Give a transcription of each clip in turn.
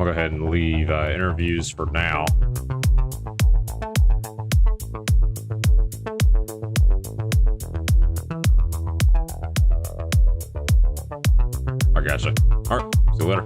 gonna go ahead and leave interviews for now. I gotcha. All right, see you later.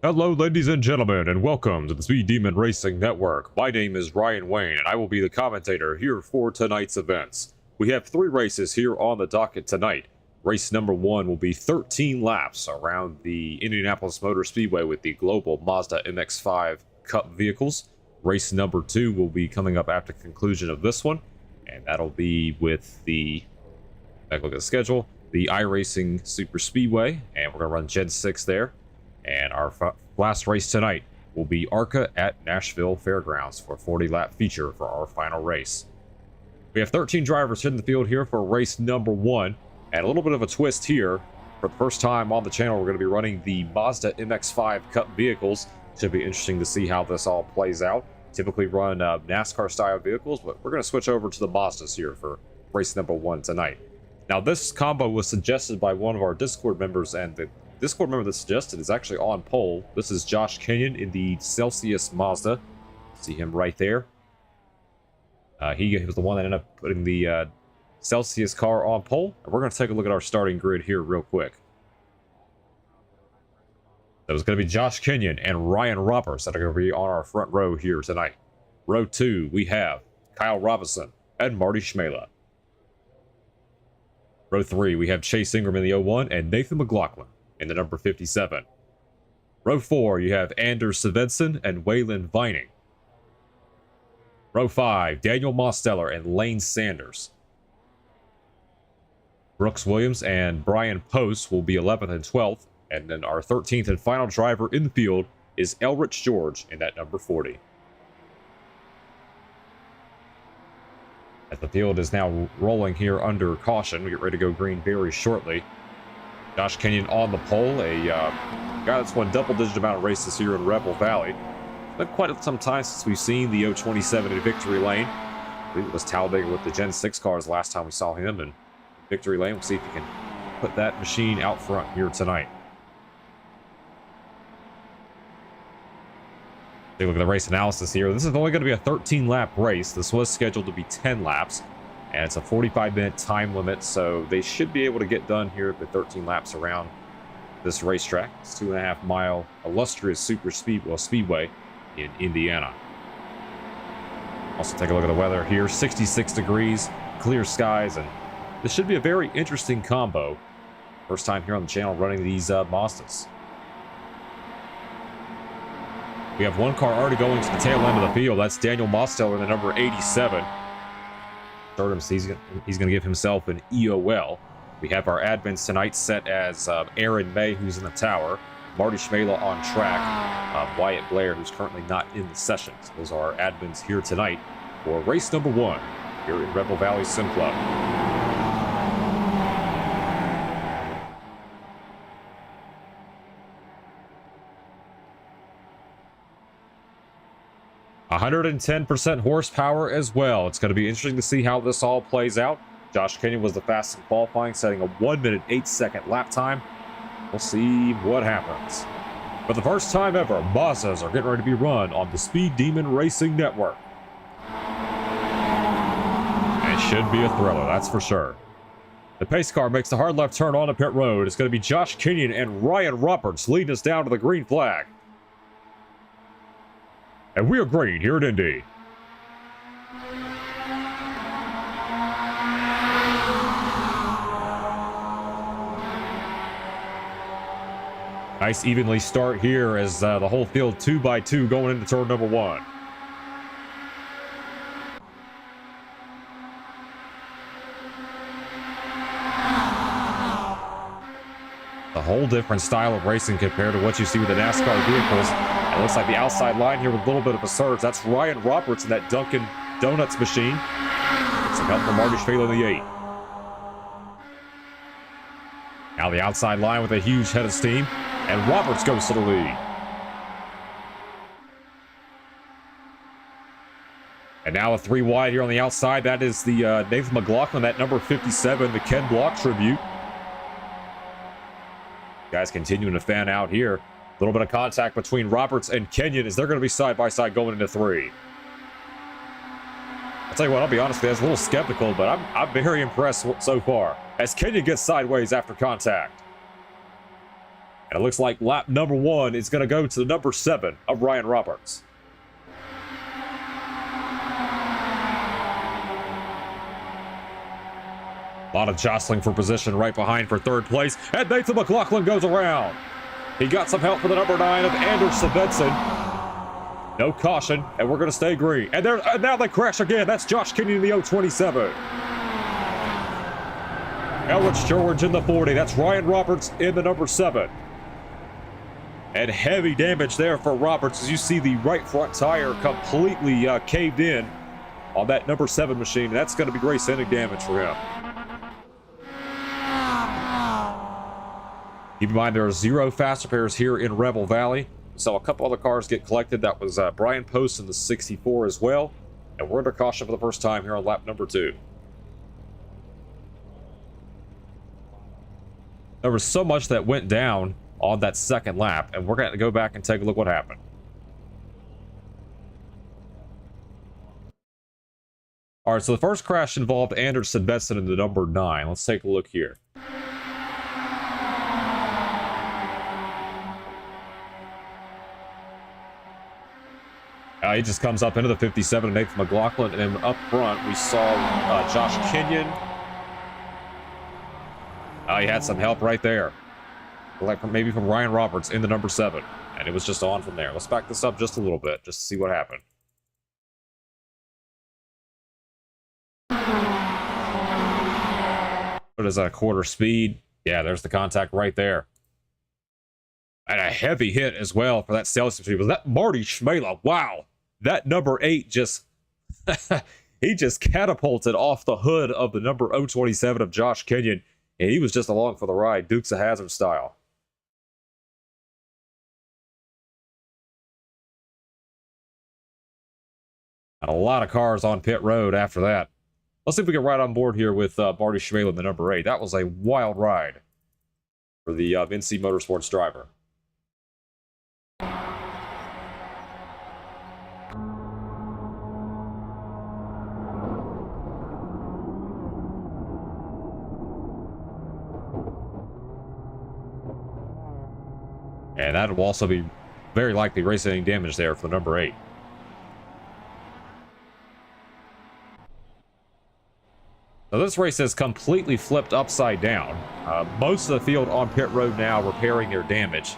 Hello ladies and gentlemen, and welcome to the Speed Demon Racing Network. My name is Ryan Wayne, and I will be the commentator here for tonight's events. We have 3 races here on the docket tonight. Race number 1 will be 13 laps around the Indianapolis Motor Speedway with the global Mazda MX-5 Cup vehicles. Race number 2 will be coming up after the conclusion of this one, and that'll be with the, back look at the schedule, the iRacing SuperSpeedway, and we're going to run Gen 6 there. And our last race tonight will be ARCA at Nashville Fairgrounds for a 40-lap feature for our final race. We have 13 drivers in the field here for race number 1, and a little bit of a twist here. For the first time on the channel, we're going to be running the Mazda MX-5 Cup vehicles. Should be interesting to see how this all plays out. Typically run NASCAR-style vehicles, but we're going to switch over to the Mazdas here for race number 1 tonight. Now, this combo was suggested by one of our Discord members, and the Discord member that suggested is actually on poll. This is Josh Kenyon in the Celsius Mazda. See him right there. He was the one that ended up putting the Celsius car on poll. And we're going to take a look at our starting grid here real quick. That was going to be Josh Kenyon and Ryan Roberts that are going to be on our front row here tonight. Row 2, we have Kyle Robinson and Marty Schmela. Row 3, we have Chase Ingram in the 01 and Nathan McLaughlin in the number 57. Row 4, you have Anders Svensson and Waylon Vining. Row 5, Daniel Mosteller and Lane Sanders. Brooks Williams and Brian Post will be 11th and 12th. And then our 13th and final driver in the field is Elrich George in that number 40. As the field is now rolling here under caution, we get ready to go green very shortly. Josh Kenyon on the pole, a guy that's won double-digit amount of races here in Rebel Valley. It's been quite some time since we've seen the 027 in victory lane. I believe it was Talladega with the Gen 6 cars last time we saw him in victory lane. We'll see if he can put that machine out front here tonight. Take a look at the race analysis here. This is only going to be a 13-lap race. This was scheduled to be 10 laps, and it's a 45-minute time limit, so they should be able to get done here with 13 laps around this racetrack. It's 2.5-mile illustrious Speedway in Indiana. Also take a look at the weather here. 66 degrees, clear skies, and this should be a very interesting combo. First time here on the channel running these Mazdas. We have one car already going to the tail end of the field. That's Daniel Mosteller, the number 87. He's going to give himself an EOL. We have our admins tonight set as Aaron May, who's in the tower, Marty Schmela on track, Wyatt Blair, who's currently not in the sessions. Those are our admins here tonight for race number 1 here in Rebel Valley Sim Club. .110% horsepower as well. It's going to be interesting to see how this all plays out. Josh Kenyon was the fastest in qualifying, setting a 1-minute 8-second lap time. We'll see what happens. For the first time ever, Mazdas are getting ready to be run on the Speed Demon Racing Network. It should be a thriller, that's for sure. The pace car makes the hard left turn onto pit road. It's going to be Josh Kenyon and Ryan Roberts leading us down to the green flag. And we are green here at Indy. Nice evenly start here as the whole field 2x2 going into turn number 1. A whole different style of racing compared to what you see with the NASCAR vehicles. It looks like the outside line here with a little bit of a surge. That's Ryan Roberts in that Dunkin' Donuts machine. Some help from Marty Schmela in the 8. Now the outside line with a huge head of steam. And Roberts goes to the lead. And now a 3 wide here on the outside. That is the Nathan McLaughlin, that number 57, the Ken Block tribute. Guys continuing to fan out here. A little bit of contact between Roberts and Kenyon as they're going to be side by side going into 3. I'll tell you what, I'll be honest with you, I was a little skeptical, but I'm very impressed so far as Kenyon gets sideways after contact. And it looks like lap number 1 is going to go to the number 7 of Ryan Roberts. A lot of jostling for position right behind for 3rd place, and Nathan McLaughlin goes around. He got some help for the number 9 of Anders Svensson. No caution, and we're going to stay green. And now they crash again. That's Josh Kenyon in the 027. Elrich George in the 40. That's Ryan Roberts in the number 7. And heavy damage there for Roberts as you see the right front tire completely caved in on that number 7 machine. That's going to be race-ending damage for him. Keep in mind there are 0 fast repairs here in Rebel Valley. We saw a couple other cars get collected. That was Brian Post in the 64 as well. And we're under caution for the first time here on lap number 2. There was so much that went down on that 2nd lap, and we're going to go back and take a look what happened. All right, so the first crash involved Anders Svensson in the number 9. Let's take a look here. He just comes up into the 57 of Nathan McLaughlin, and then up front we saw Josh Kenyon. He had some help right there, like maybe from Ryan Roberts in the number 7, and it was just on from there. Let's back this up just a little bit, just to see what happened. What is that, quarter speed? Yeah, there's the contact right there. And a heavy hit as well for that sales speed. Was that Marty Schmela? Wow. That number 8 just... he just catapulted off the hood of the number 027 of Josh Kenyon. And he was just along for the ride, Dukes of Hazzard style. And a lot of cars on pit road after that. Let's see if we can ride on board here with Marty Schmalen, the number 8. That was a wild ride for the NC Motorsports driver. And that will also be very likely racing damage there for the number 8. So this race has completely flipped upside down. Most of the field on pit road now repairing their damage.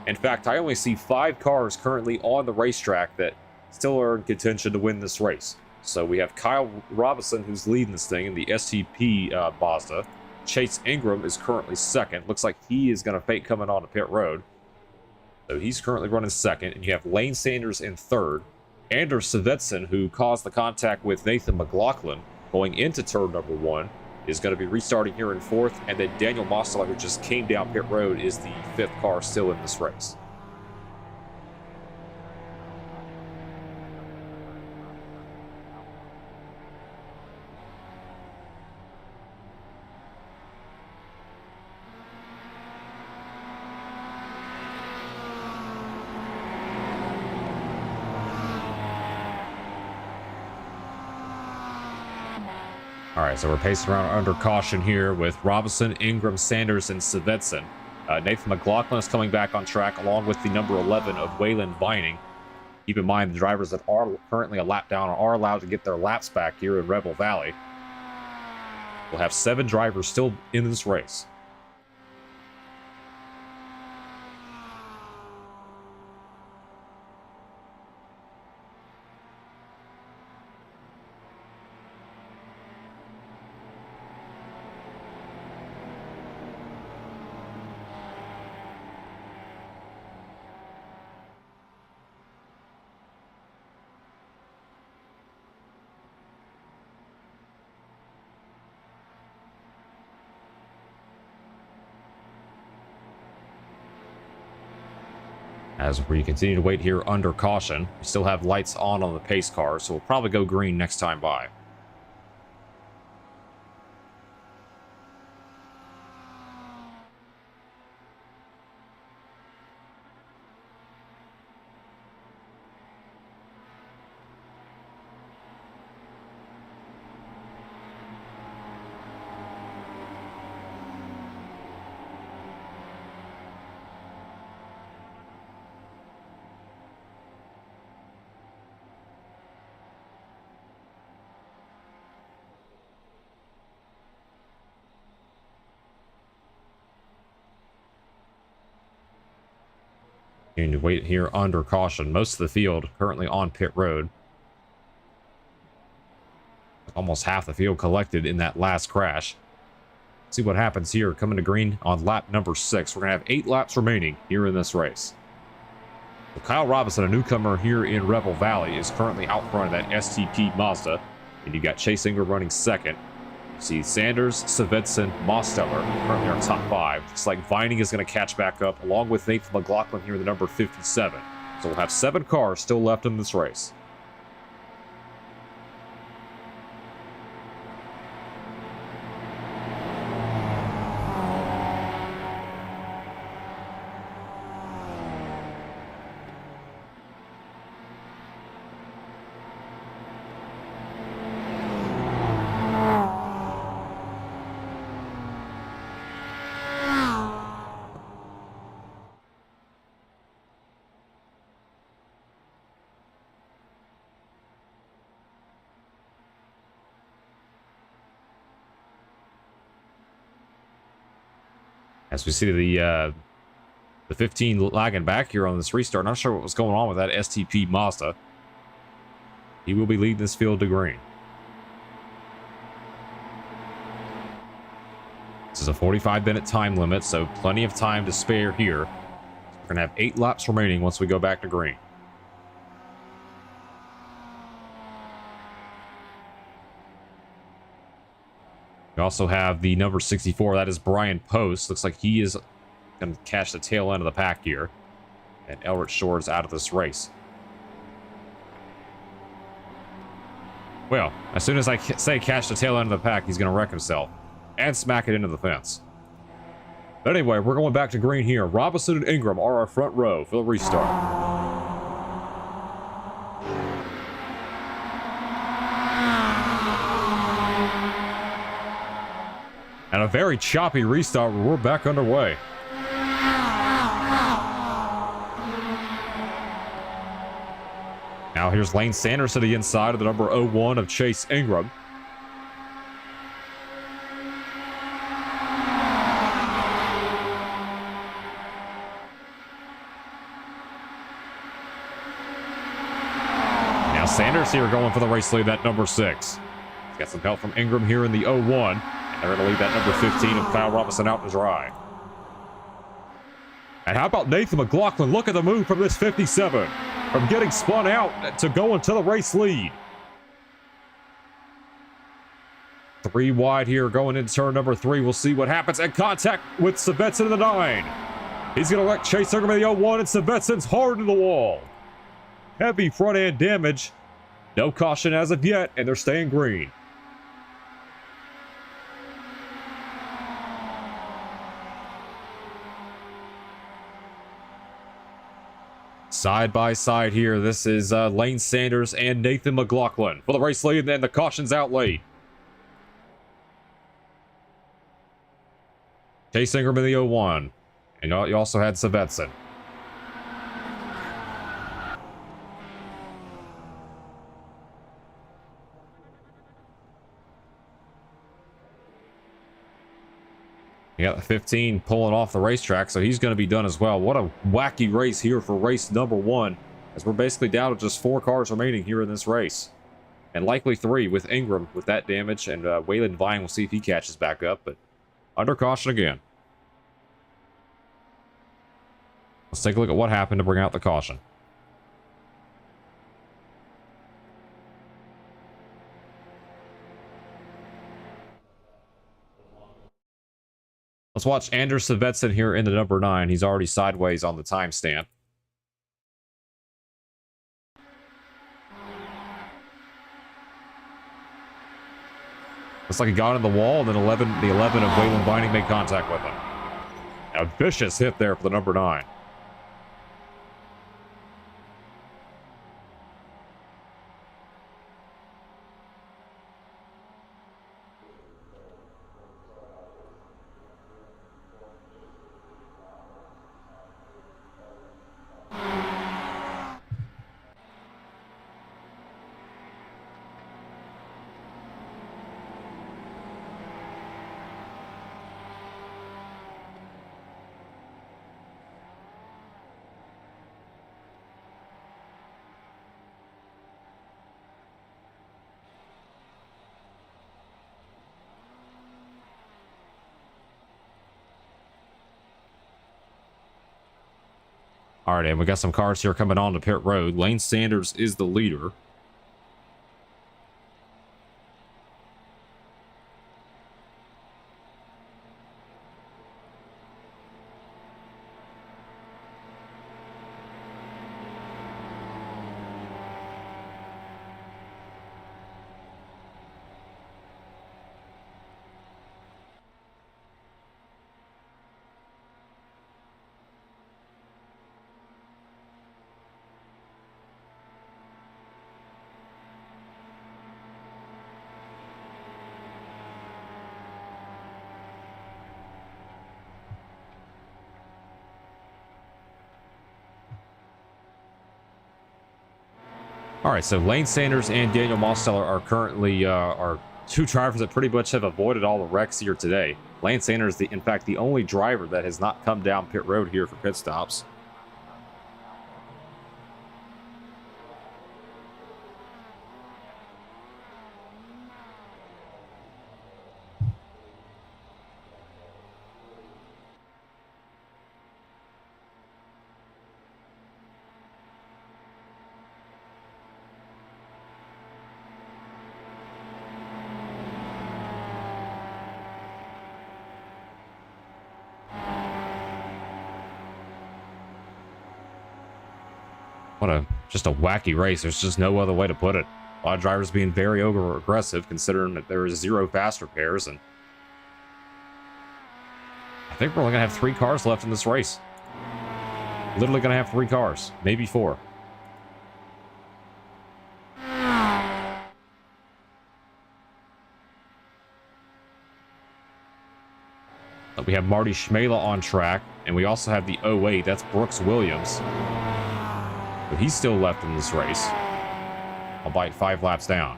In fact, I only see 5 cars currently on the racetrack that still are in contention to win this race. So we have Kyle Robinson, who's leading this thing in the STP Mazda. Chase Ingram is currently second. Looks like he is going to fake coming on to pit road. So he's currently running second. And you have Lane Sanders in third. Anders Svetson, who caused the contact with Nathan McLaughlin going into turn number 1, is going to be restarting here in fourth. And then Daniel Mosteller, who just came down pit road, is the 5th car still in this race. All right, so we're pacing around under caution here with Robinson, Ingram, Sanders, and Svetson. Nathan McLaughlin is coming back on track along with the number 11 of Waylon Vining. Keep in mind the drivers that are currently a lap down are allowed to get their laps back here in Rebel Valley. We'll have 7 drivers still in this race. As we continue to wait here under caution, we still have lights on the pace car, so we'll probably go green next time by. To wait here under caution. Most of the field currently on pit road. Almost half the field collected in that last crash. Let's see what happens here coming to green on lap number 6. We're gonna have 8 laps remaining here in this race. So Kyle Robinson, a newcomer here in Rebel Valley, is currently out front of that STP Mazda, and you got Chase Ingram running second. See Sanders, Svetson, Mosteller currently our top 5. Looks like Vining is going to catch back up along with Nathan McLaughlin here in the number 57. So we'll have 7 cars still left in this race. As we see the 15 lagging back here on this restart. Not sure what was going on with that STP Mazda. He will be leading this field to green. There's a 45-minute time limit, so plenty of time to spare here. We're going to have 8 laps remaining once we go back to green. We also have the number 64. That is Brian Post. Looks like he is going to catch the tail end of the pack here. And Elrich Shore is out of this race. Well, as soon as I say catch the tail end of the pack, he's going to wreck himself. And smack it into the fence. But anyway, we're going back to green here. Robinson and Ingram are our front row for the restart. And a very choppy restart. We're back underway. Now here's Lane Sanders to the inside of the number 01 of Chase Ingram. Now Sanders here going for the race lead, that number 6. He's got some help from Ingram here in the 01. And they're going to leave that number 15 of Kyle Robinson out to dry. And how about Nathan McLaughlin? Look at the move from this 57. From getting spun out to going to the race lead. 3 wide here going into turn number 3. We'll see what happens. And contact with Savetson in the 9. He's going to let Chase Ingram in the 01, and Savetson's hard to the wall. Heavy front end damage. No caution as of yet, and they're staying green. Side by side here, this is Lane Sanders and Nathan McLaughlin for the race lead, and the caution's out late. Chase Ingram in the 01, and you also had Savetson. You got the 15 pulling off the racetrack, so he's going to be done as well. What a wacky race here for race number 1, as we're basically down to just 4 cars remaining here in this race. And likely 3 with Ingram with that damage, and Waylon Vine, we'll see if he catches back up, but under caution again. Let's take a look at what happened to bring out the caution. Let's watch Anders Savetson here in the number 9. He's already sideways on the timestamp. Looks like he got in the wall, and then the 11 of Waylon Vining made contact with him. A vicious hit there for the number 9. All right, and we got some cars here coming on to pit road. Lane Sanders is the leader. All right, so Lane Sanders and Daniel Mosteller are currently are 2 drivers that pretty much have avoided all the wrecks here today. Lane Sanders, in fact, the only driver that has not come down pit road here for pit stops. Just a wacky race. There's just no other way to put it. A lot of drivers being very over aggressive, considering that there is 0 faster pairs, and I think we're only gonna have 3 cars left in this race. Literally gonna have 3 cars, maybe 4. But we have Marty Schmela on track, and we also have the 08. That's Brooks Williams. But he's still left in this race. I'll bite 5 laps down.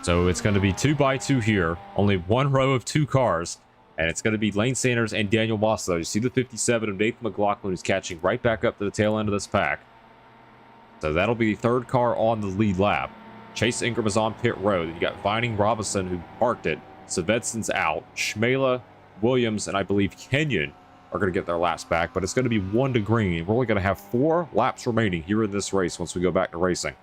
So it's going to be 2 by 2 here, only 1 row of 2 cars, and it's going to be Lane Sanders and Daniel Mazda. You see the 57 of Nathan McLaughlin, who's catching right back up to the tail end of this pack. So that'll be the 3rd car on the lead lap. Chase Ingram is on pit road. You got Vining Robinson, who parked it. Svedsen's out. Schmela, Williams, and I believe Kenyon are going to get their laps back, but it's going to be 1 to green. We're only going to have 4 laps remaining here in this race once we go back to racing.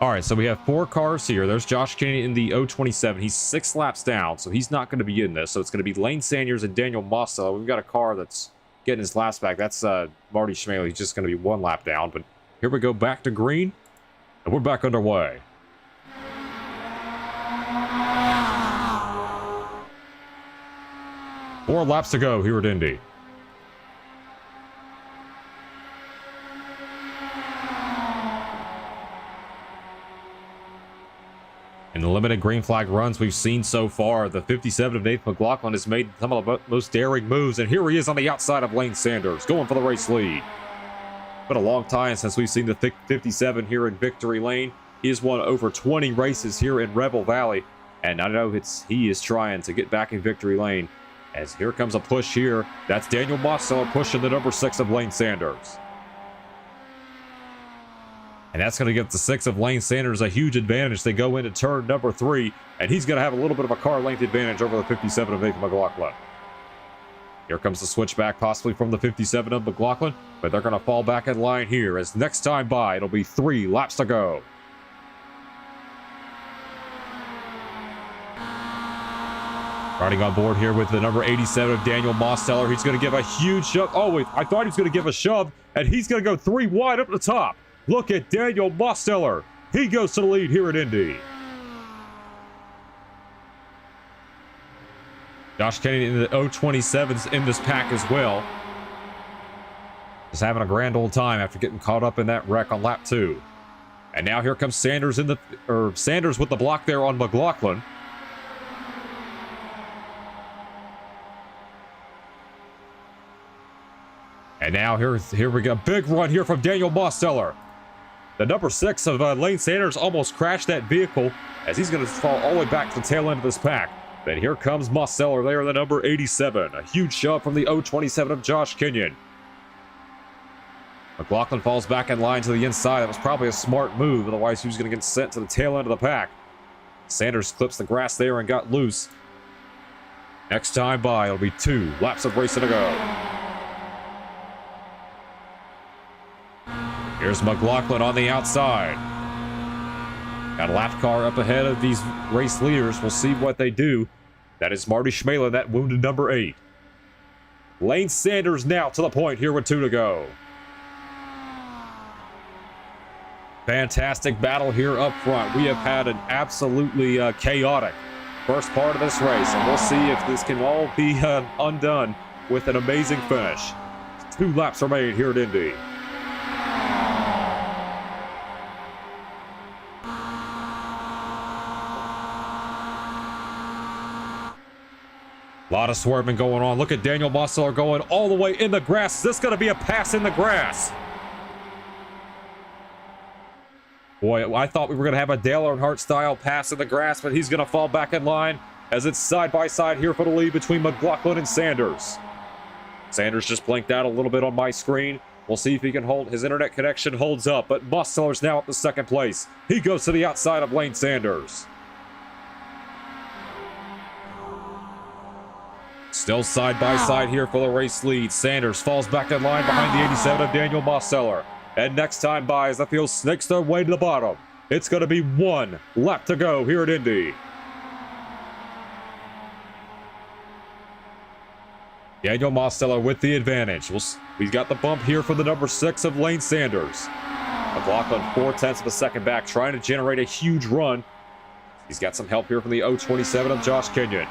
All right, so we have 4 cars here. There's Josh Kennedy in the 027. He's 6 laps down, so he's not going to be in this. So it's going to be Lane Sanders and Daniel Mazda. We've got a car that's getting his laps back. That's Marty Schmela. He's just going to be 1 lap down. But here we go back to green, and we're back underway. Four laps to go here at Indy. In the limited green flag runs we've seen so far, the 57 of Nathan McLaughlin has made some of the most daring moves, and here he is on the outside of Lane Sanders, going for the race lead. Been a long time since we've seen the 57 here in Victory Lane. He has won over 20 races here in Rebel Valley, and I know he is trying to get back in Victory Lane. As here comes a push here. That's Daniel Mazda pushing the number 6 of Lane Sanders. And that's going to give the 6 of Lane Sanders a huge advantage. They go into turn number 3, and he's going to have a little bit of a car length advantage over the 57 of Nathan McLaughlin. Here comes the switchback, possibly from the 57 of McLaughlin, but they're going to fall back in line here, as next time by, it'll be 3 laps to go. Riding on board here with the number 87 of Daniel Mazda. He's going to give a huge shove. Oh, wait, I thought he was going to give a shove, and he's going to go 3 wide up the top. Look at Daniel Mazda. He goes to the lead here at Indy. Josh Kennedy in the 027s in this pack as well. Just having a grand old time after getting caught up in that wreck on lap 2. And now here comes Sanders Sanders with the block there on McLaughlin. And now here we go. Big run here from Daniel Mazda. The number 6 of Lane Sanders almost crashed that vehicle, as he's going to fall all the way back to the tail end of this pack. But here comes Mazda there, the number 87. A huge shove from the 027 of Josh Kenyon. McLaughlin falls back in line to the inside. That was probably a smart move, otherwise he was going to get sent to the tail end of the pack. Sanders clips the grass there and got loose. Next time by, it'll be 2 laps of racing to go. Here's McLaughlin on the outside. Got a lap car up ahead of these race leaders. We'll see what they do. That is Marty Schmalen, that wounded number 8. Lane Sanders now to the point here with 2 to go. Fantastic battle here up front. We have had an absolutely chaotic first part of this race, and we'll see if this can all be undone with an amazing finish. 2 laps remain here at Indy. A lot of swerving going on. Look at Daniel Mosseller going all the way in the grass. Is this going to be a pass in the grass? Boy, I thought we were going to have a Dale Earnhardt style pass in the grass, but he's going to fall back in line as it's side by side here for the lead between McLaughlin and Sanders. Sanders just blinked out a little bit on my screen. We'll see if he can hold, his internet connection holds up, but Mosseller's now at the second place. He goes to the outside of Lane Sanders. Still side by side here for the race lead. Sanders falls back in line behind the 87 of Daniel Mosseller. And next time by as the field snakes their way to the bottom. It's going to be 1 lap to go here at Indy. Daniel Mosseller with the advantage. We've got the bump here for the number 6 of Lane Sanders. McLaughlin 4/10 of a second back, trying to generate a huge run. He's got some help here from the 027 of Josh Kenyon.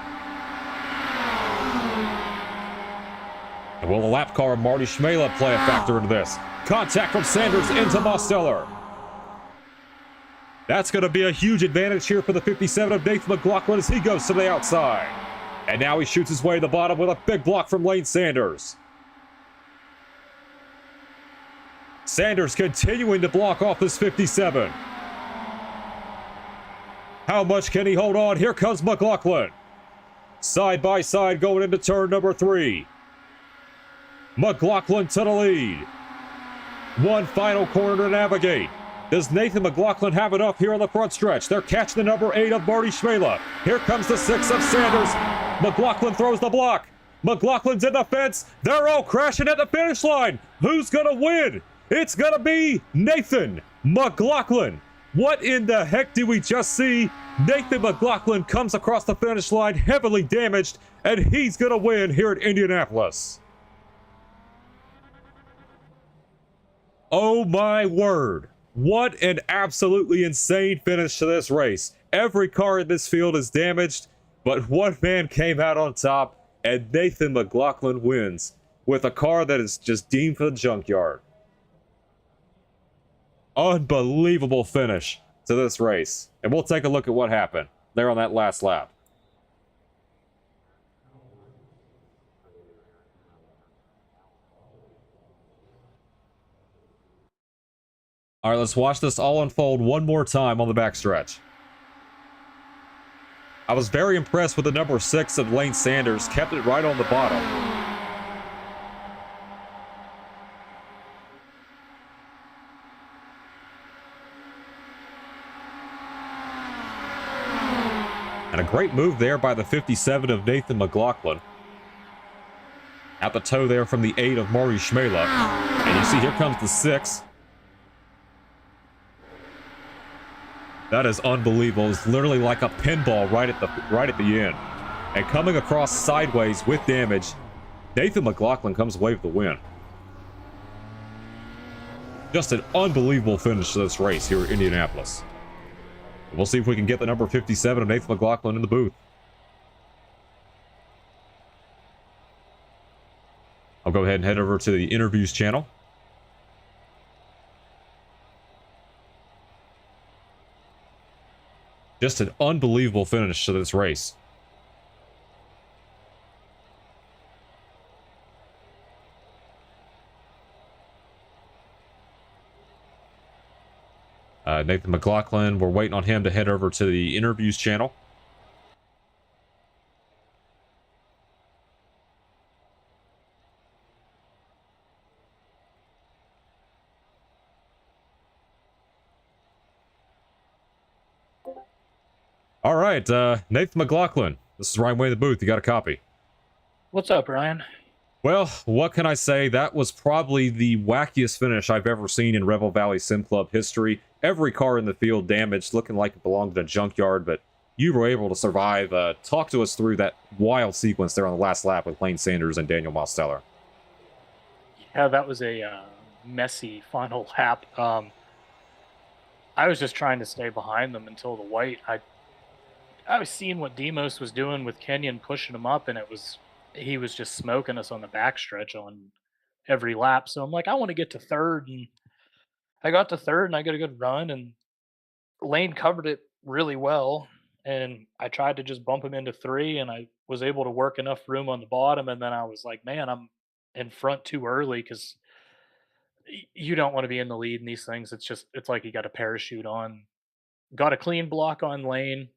And will the lap car of Marty Schmalen play a factor into this? Contact from Sanders into Mosseller. That's going to be a huge advantage here for the 57 of Nathan McLaughlin as he goes to the outside. And now he shoots his way to the bottom with a big block from Lane Sanders. Sanders continuing to block off this 57. How much can he hold on? Here comes McLaughlin. Side by side going into turn number 3. McLaughlin to the lead. 1 final corner to navigate. Does Nathan McLaughlin have it up here on the front stretch? They're catching the number 8 of Marty Schmalen. Here comes the 6 of Sanders. McLaughlin throws the block. McLaughlin's in the fence. They're all crashing at the finish line. Who's going to win? It's going to be Nathan McLaughlin. What in the heck do we just see? Nathan McLaughlin comes across the finish line heavily damaged, and he's going to win here at Indianapolis. Oh my word. What an absolutely insane finish to this race. Every car in this field is damaged, but one man came out on top, and Nathan McLaughlin wins with a car that is just deemed for the junkyard. Unbelievable finish to this race. And we'll take a look at what happened there on that last lap. All right, let's watch this all unfold one more time on the backstretch. I was very impressed with the number 6 of Lane Sanders. Kept it right on the bottom. And a great move there by the 57 of Nathan McLaughlin. At the toe there from the 8 of Marty Schmalen. And you see here comes the 6. That is unbelievable. It's literally like a pinball right at the end. And coming across sideways with damage, Nathan McLaughlin comes away with the win. Just an unbelievable finish to this race here at Indianapolis. We'll see if we can get the number 57 of Nathan McLaughlin in the booth. I'll go ahead and head over to the interviews channel. Just an unbelievable finish to this race. Nathan McLaughlin, we're waiting on him to head over to the interviews channel. All right, Nathan McLaughlin, this is Ryan Wayne in the booth. You got a copy? What's up, Ryan? Well, what can I say? That was probably the wackiest finish I've ever seen in Rebel Valley Sim Club history. Every car in the field damaged, looking like it belonged in a junkyard, but you were able to survive. Talk to us through that wild sequence there on the last lap with Lane Sanders and Daniel Mosteller. Yeah, that was a messy final lap. I was just trying to stay behind them until the white. I was seeing what Demos was doing with Kenyon pushing him up, and he was just smoking us on the backstretch on every lap. So I'm like, I want to get to third, and I got to third, and I got a good run, and Lane covered it really well. And I tried to just bump him into three, and I was able to work enough room on the bottom. And then I was like, man, I'm in front too early because you don't want to be in the lead in these things. It's like you got a parachute on. Got a clean block on Lane,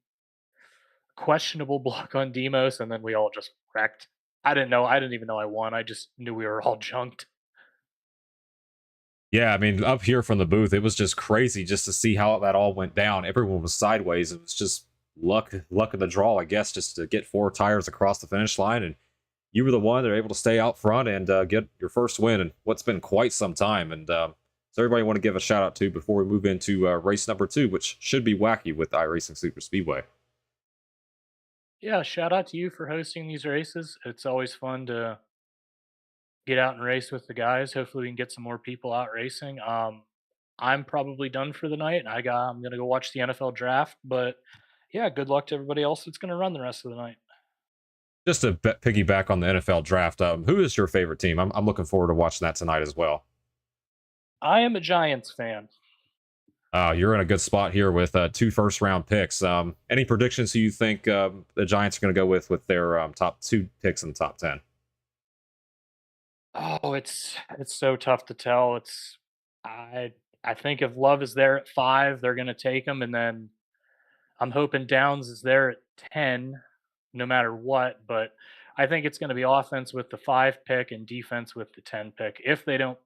questionable block on Demos, and then we all just wrecked. I didn't know. I didn't even know I won. I just knew we were all junked. Yeah, I mean, up here from the booth, it was just crazy just to see how that all went down. Everyone was sideways. It was just luck of the draw, I guess, just to get 4 tires across the finish line. And you were the one that were able to stay out front and get your first win in what's been quite some time. And so everybody want to give a shout out to before we move into race number 2, which should be wacky with iRacing SuperSpeedway. Yeah, shout out to you for hosting these races. It's always fun to get out and race with the guys. Hopefully, we can get some more people out racing. I'm probably done for the night. I'm gonna go watch the NFL draft. But yeah, good luck to everybody else that's gonna run the rest of the night. Just to piggyback on the NFL draft, who is your favorite team? I'm looking forward to watching that tonight as well. I am a Giants fan. You're in a good spot here with 2 first-round picks. Any predictions who you think the Giants are going to go with their top 2 picks in the top 10? Oh, it's so tough to tell. I I think if Love is there at 5, they're gonna take him, and then I'm hoping Downs is there at 10, no matter what. But I think it's gonna be offense with the 5 pick and defense with the 10 pick if they don't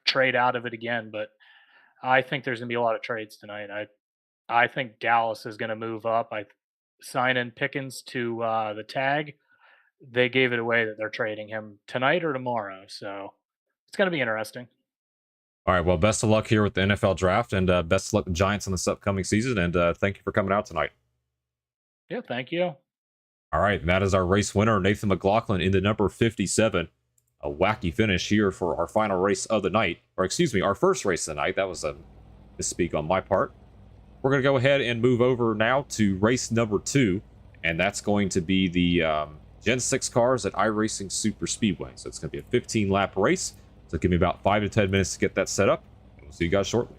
trade out of it again. But I think there's gonna be a lot of trades tonight. I think Dallas is gonna move up. I sign in Pickens to the tag. They gave it away that they're trading him tonight or tomorrow. So it's gonna be interesting. All right, well, best of luck here with the NFL draft, and best of luck with the Giants in this upcoming season, and thank you for coming out tonight. Yeah, thank you. All right, and that is our race winner, Nathan McLaughlin, in the number 57. A wacky finish here for our final race of the night, or excuse me, our first race of the night. That was a misspeak on my part. We're going to go ahead and move over now to race number 2, and that's going to be the Gen 6 cars at iRacing SuperSpeedway. So it's going to be a 15-lap race. So give me about 5 to 10 minutes to get that set up, and we'll see you guys shortly.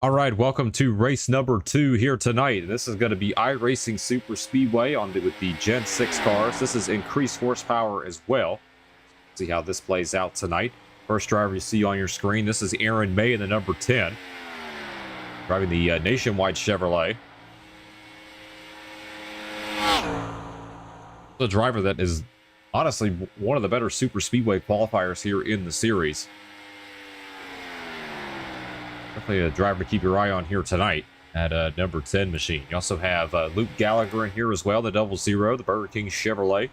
All right, welcome to race number 2 here tonight. This is going to be iRacing SuperSpeedway with the Gen 6 cars. This is increased horsepower as well. See how this plays out tonight. First driver you see on your screen, this is Aaron May in the number 10, driving the Nationwide Chevrolet. The driver that is honestly one of the better SuperSpeedway qualifiers here in the series. Definitely a driver to keep your eye on here tonight at number 10 machine. You also have Luke Gallagher in here as well, the 00, the Burger King Chevrolet.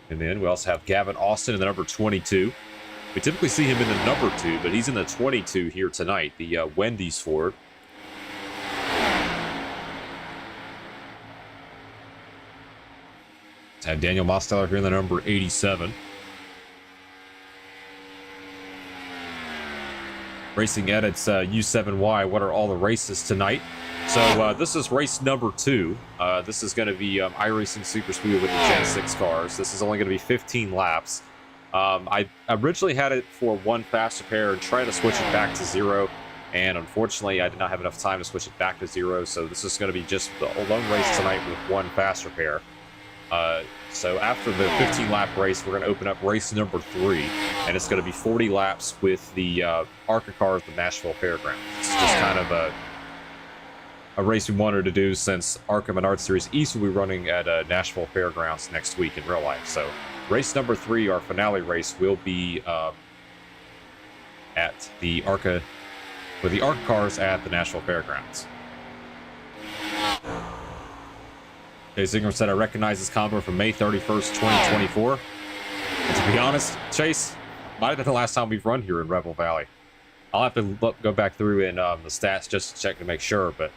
And then we also have Gavin Austin in the number 22. We typically see him in the number 2, but he's in the 22 here tonight, the Wendy's Ford. Let's have Daniel Mosteller here in the number 87. Racing Edits U7Y, what are all the races tonight? So this is race number 2. This is going to be iRacing SuperSpeedway with the Gen 6 cars. This is only going to be 15 laps. I originally had it for 1 fast repair and tried to switch it back to 0. And unfortunately, I did not have enough time to switch it back to 0. So this is going to be just the lone race tonight with 1 fast repair. So after the 15-lap race, we're going to open up race number 3, and it's going to be 40 laps with the ARCA cars at the Nashville Fairgrounds. It's just kind of a race we wanted to do since ARCA Menards Series East will be running at Nashville Fairgrounds next week in real life. So race number 3, our finale race, will be at the ARCA, with the ARCA cars at the Nashville Fairgrounds. Chase Ingram said, I recognize this combo from May 31st, 2024. And to be honest, Chase, might have been the last time we've run here in Rebel Valley. I'll have to go back through in the stats just to check to make sure. But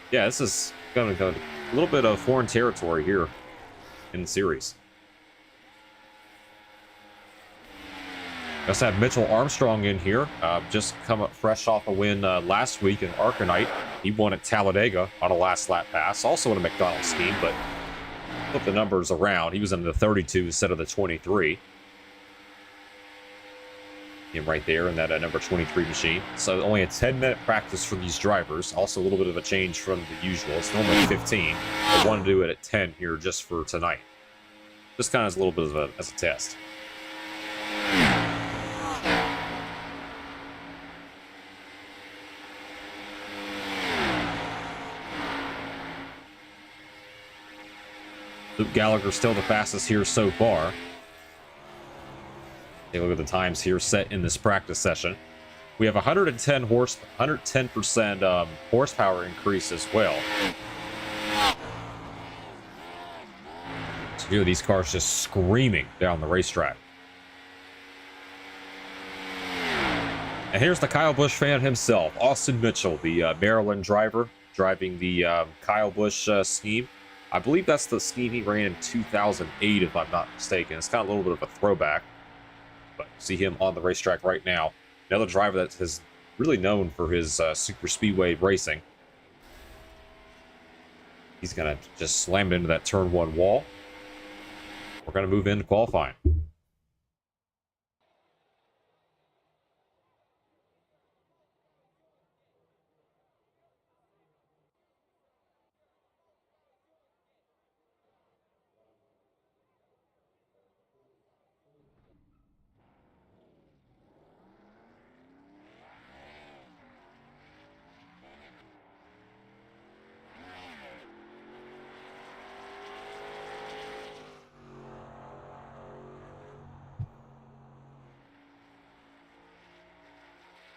yeah, this is going to go a little bit of foreign territory here in the series. We also have Mitchell Armstrong in here, just come up fresh off a win last week in ARCA Night. He won at Talladega on a last lap pass, also in a McDonald's scheme, but flip the numbers around. He was in the 32 instead of the 23. Him right there in that number 23 machine. So only a 10-minute practice for these drivers. Also a little bit of a change from the usual. It's normally 15. I want to do it at 10 here just for tonight. Just kind of as a little bit of as a test. Luke Gallagher still the fastest here so far. Take a look at the times here set in this practice session. We have 110% horsepower increase as well. So here these cars just screaming down the racetrack. And here's the Kyle Busch fan himself, Austin Mitchell, the Maryland driver, driving the Kyle Busch scheme. I believe that's the scheme he ran in 2008, if I'm not mistaken. It's kind of a little bit of a throwback. But see him on the racetrack right now. Another driver that is really known for his SuperSpeedway racing. He's going to just slam it into that turn 1 wall. We're going to move into qualifying.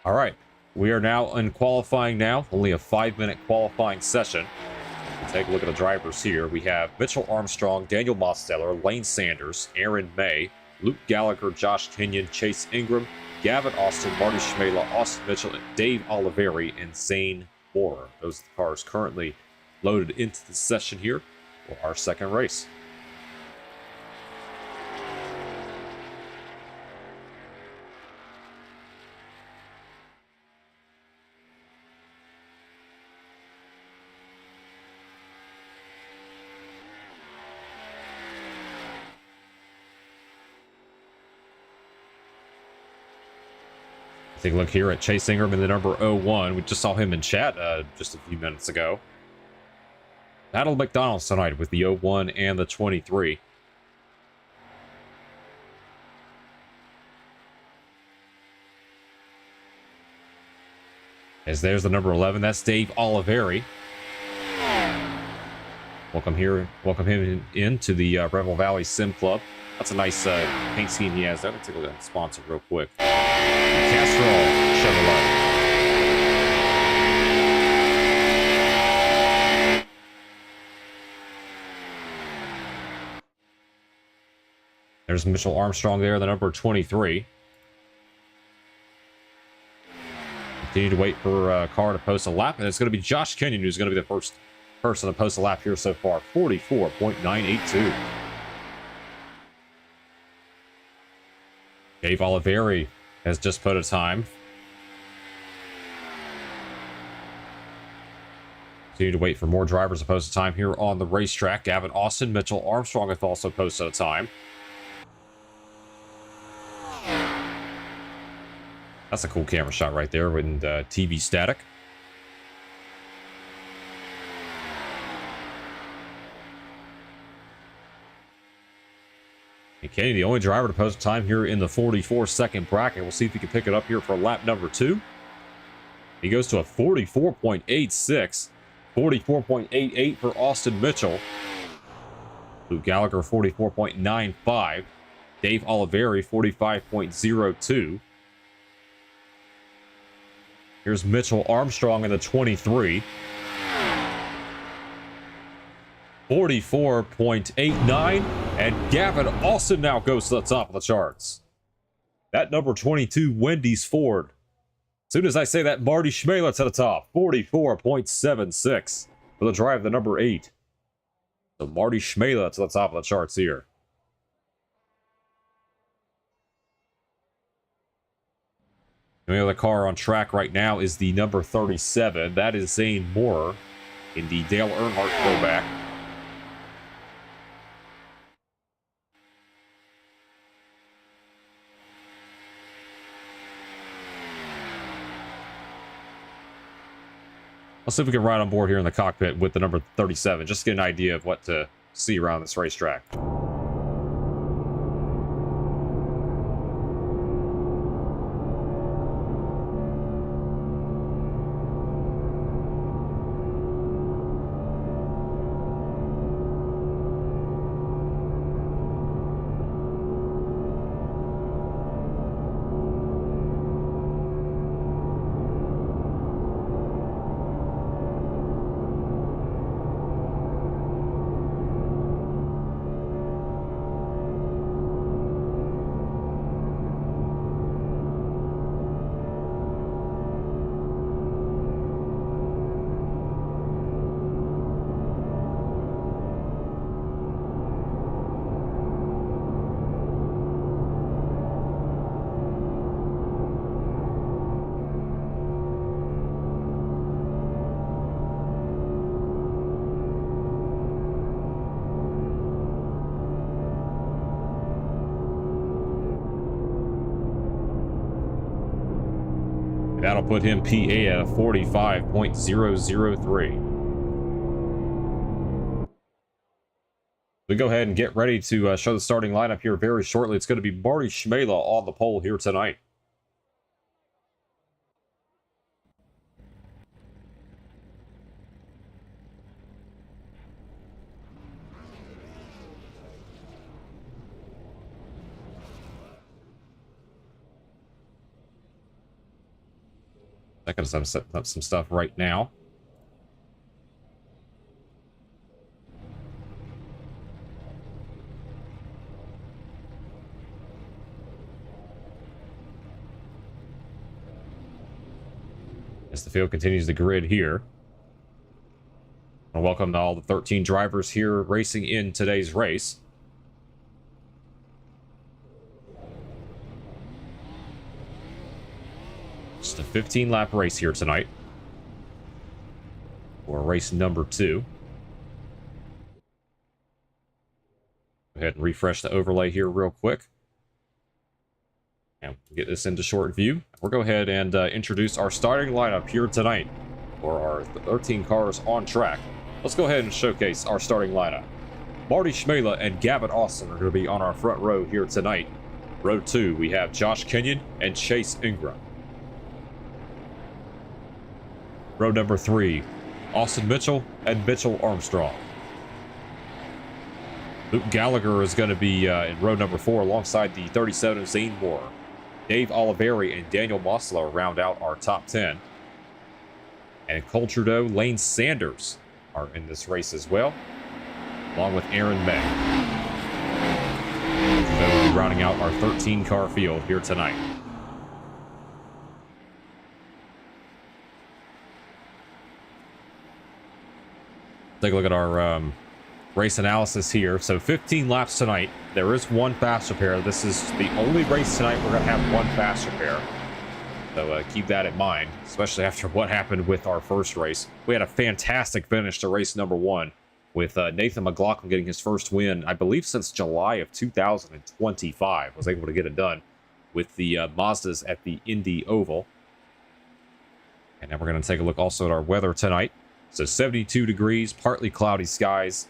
All right, we are now in qualifying now. Only a 5-minute qualifying session. We'll take a look at the drivers here. We have Mitchell Armstrong, Daniel Mosteller, Lane Sanders, Aaron May, Luke Gallagher, Josh Kenyon, Chase Ingram, Gavin Austin, Marty Schmela, Austin Mitchell, and Dave Oliveri and Zane Moore. Those are the cars currently loaded into the session here for our second race. Take a look here at Chase Ingram in the number 01. We just saw him in chat just a few minutes ago. Battle McDonald's tonight with the 01 and the 23. As there's the number 11, that's Dave Oliveri. Welcome him into the Rebel Valley Sim Club. That's a nice paint scheme he has there. Let's take a look at that sponsor real quick. Castrol Chevrolet. There's Mitchell Armstrong there, the number 23. Continue to wait for a car to post a lap, and it's going to be Josh Kenyon who's going to be the first person to post a lap here so far. 44.982. Dave Oliveri has just put a time. Continue to wait for more drivers to post a time here on the racetrack. Gavin Austin, Mitchell Armstrong have also posted a time. That's a cool camera shot right there with TV static. And Kenny, the only driver to post time here in the 44-second bracket. We'll see if he can pick it up here for lap number 2. He goes to a 44.86. 44.88 for Austin Mitchell. Luke Gallagher, 44.95. Dave Oliveri, 45.02. Here's Mitchell Armstrong in the 23. 44.89. And Gavin Austin now goes to the top of the charts. That number 22, Wendy's Ford. As soon as I say that, Marty Schmalitz at the top. 44.76 for the drive, the number 8. So Marty Schmalitz to the top of the charts here. The only other car on track right now is the number 37. That is Zane Moore in the Dale Earnhardt throwback. Let's see if we can ride on board here in the cockpit with the number 37, just to get an idea of what to see around this racetrack. That'll put him PA at a 45.003. We go ahead and get ready to show the starting lineup here very shortly. It's going to be Marty Schmala on the pole here tonight. I'm setting up some stuff right now. As the field continues the grid here. I welcome to all the 13 drivers here racing in today's race. Just a 15-lap race here tonight for race number 2. Go ahead and refresh the overlay here real quick. And we'll get this into short view. We'll go ahead and introduce our starting lineup here tonight for our 13 cars on track. Let's go ahead and showcase our starting lineup. Marty Schmela and Gavin Austin are going to be on our front row here tonight. Row 2, we have Josh Kenyon and Chase Ingram. Row number 3, Austin Mitchell and Mitchell Armstrong. Luke Gallagher is going to be in row number 4 alongside the 37 Zane Moore. Dave Oliveri and Daniel Moslow round out our top 10. And Cole Trudeau, Lane Sanders are in this race as well, along with Aaron May. Trudeau will be rounding out our 13-car field here tonight. Take a look at our race analysis here. So 15 laps tonight. There is one fast repair. This is the only race tonight we're going to have one fast repair. So keep that in mind, especially after what happened with our first race. We had a fantastic finish to race number 1 with Nathan McLaughlin getting his first win, I believe, since July of 2025. Was able to get it done with the Mazdas at the Indy Oval. And now we're going to take a look also at our weather tonight. So 72 degrees, partly cloudy skies,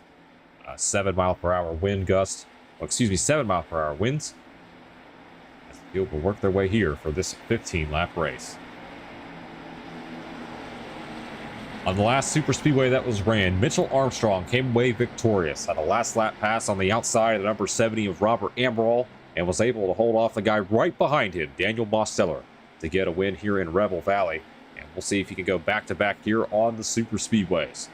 7-mile-per-hour wind gust. Well, excuse me, 7-mile-per-hour winds. As the field will work their way here for this 15-lap race. On the last SuperSpeedway that was ran, Mitchell Armstrong came away victorious at a last lap pass on the outside of the number 70 of Robert Amaral and was able to hold off the guy right behind him, Daniel Mosteller, to get a win here in Rebel Valley. And we'll see if he can go back-to-back here on the SuperSpeedways.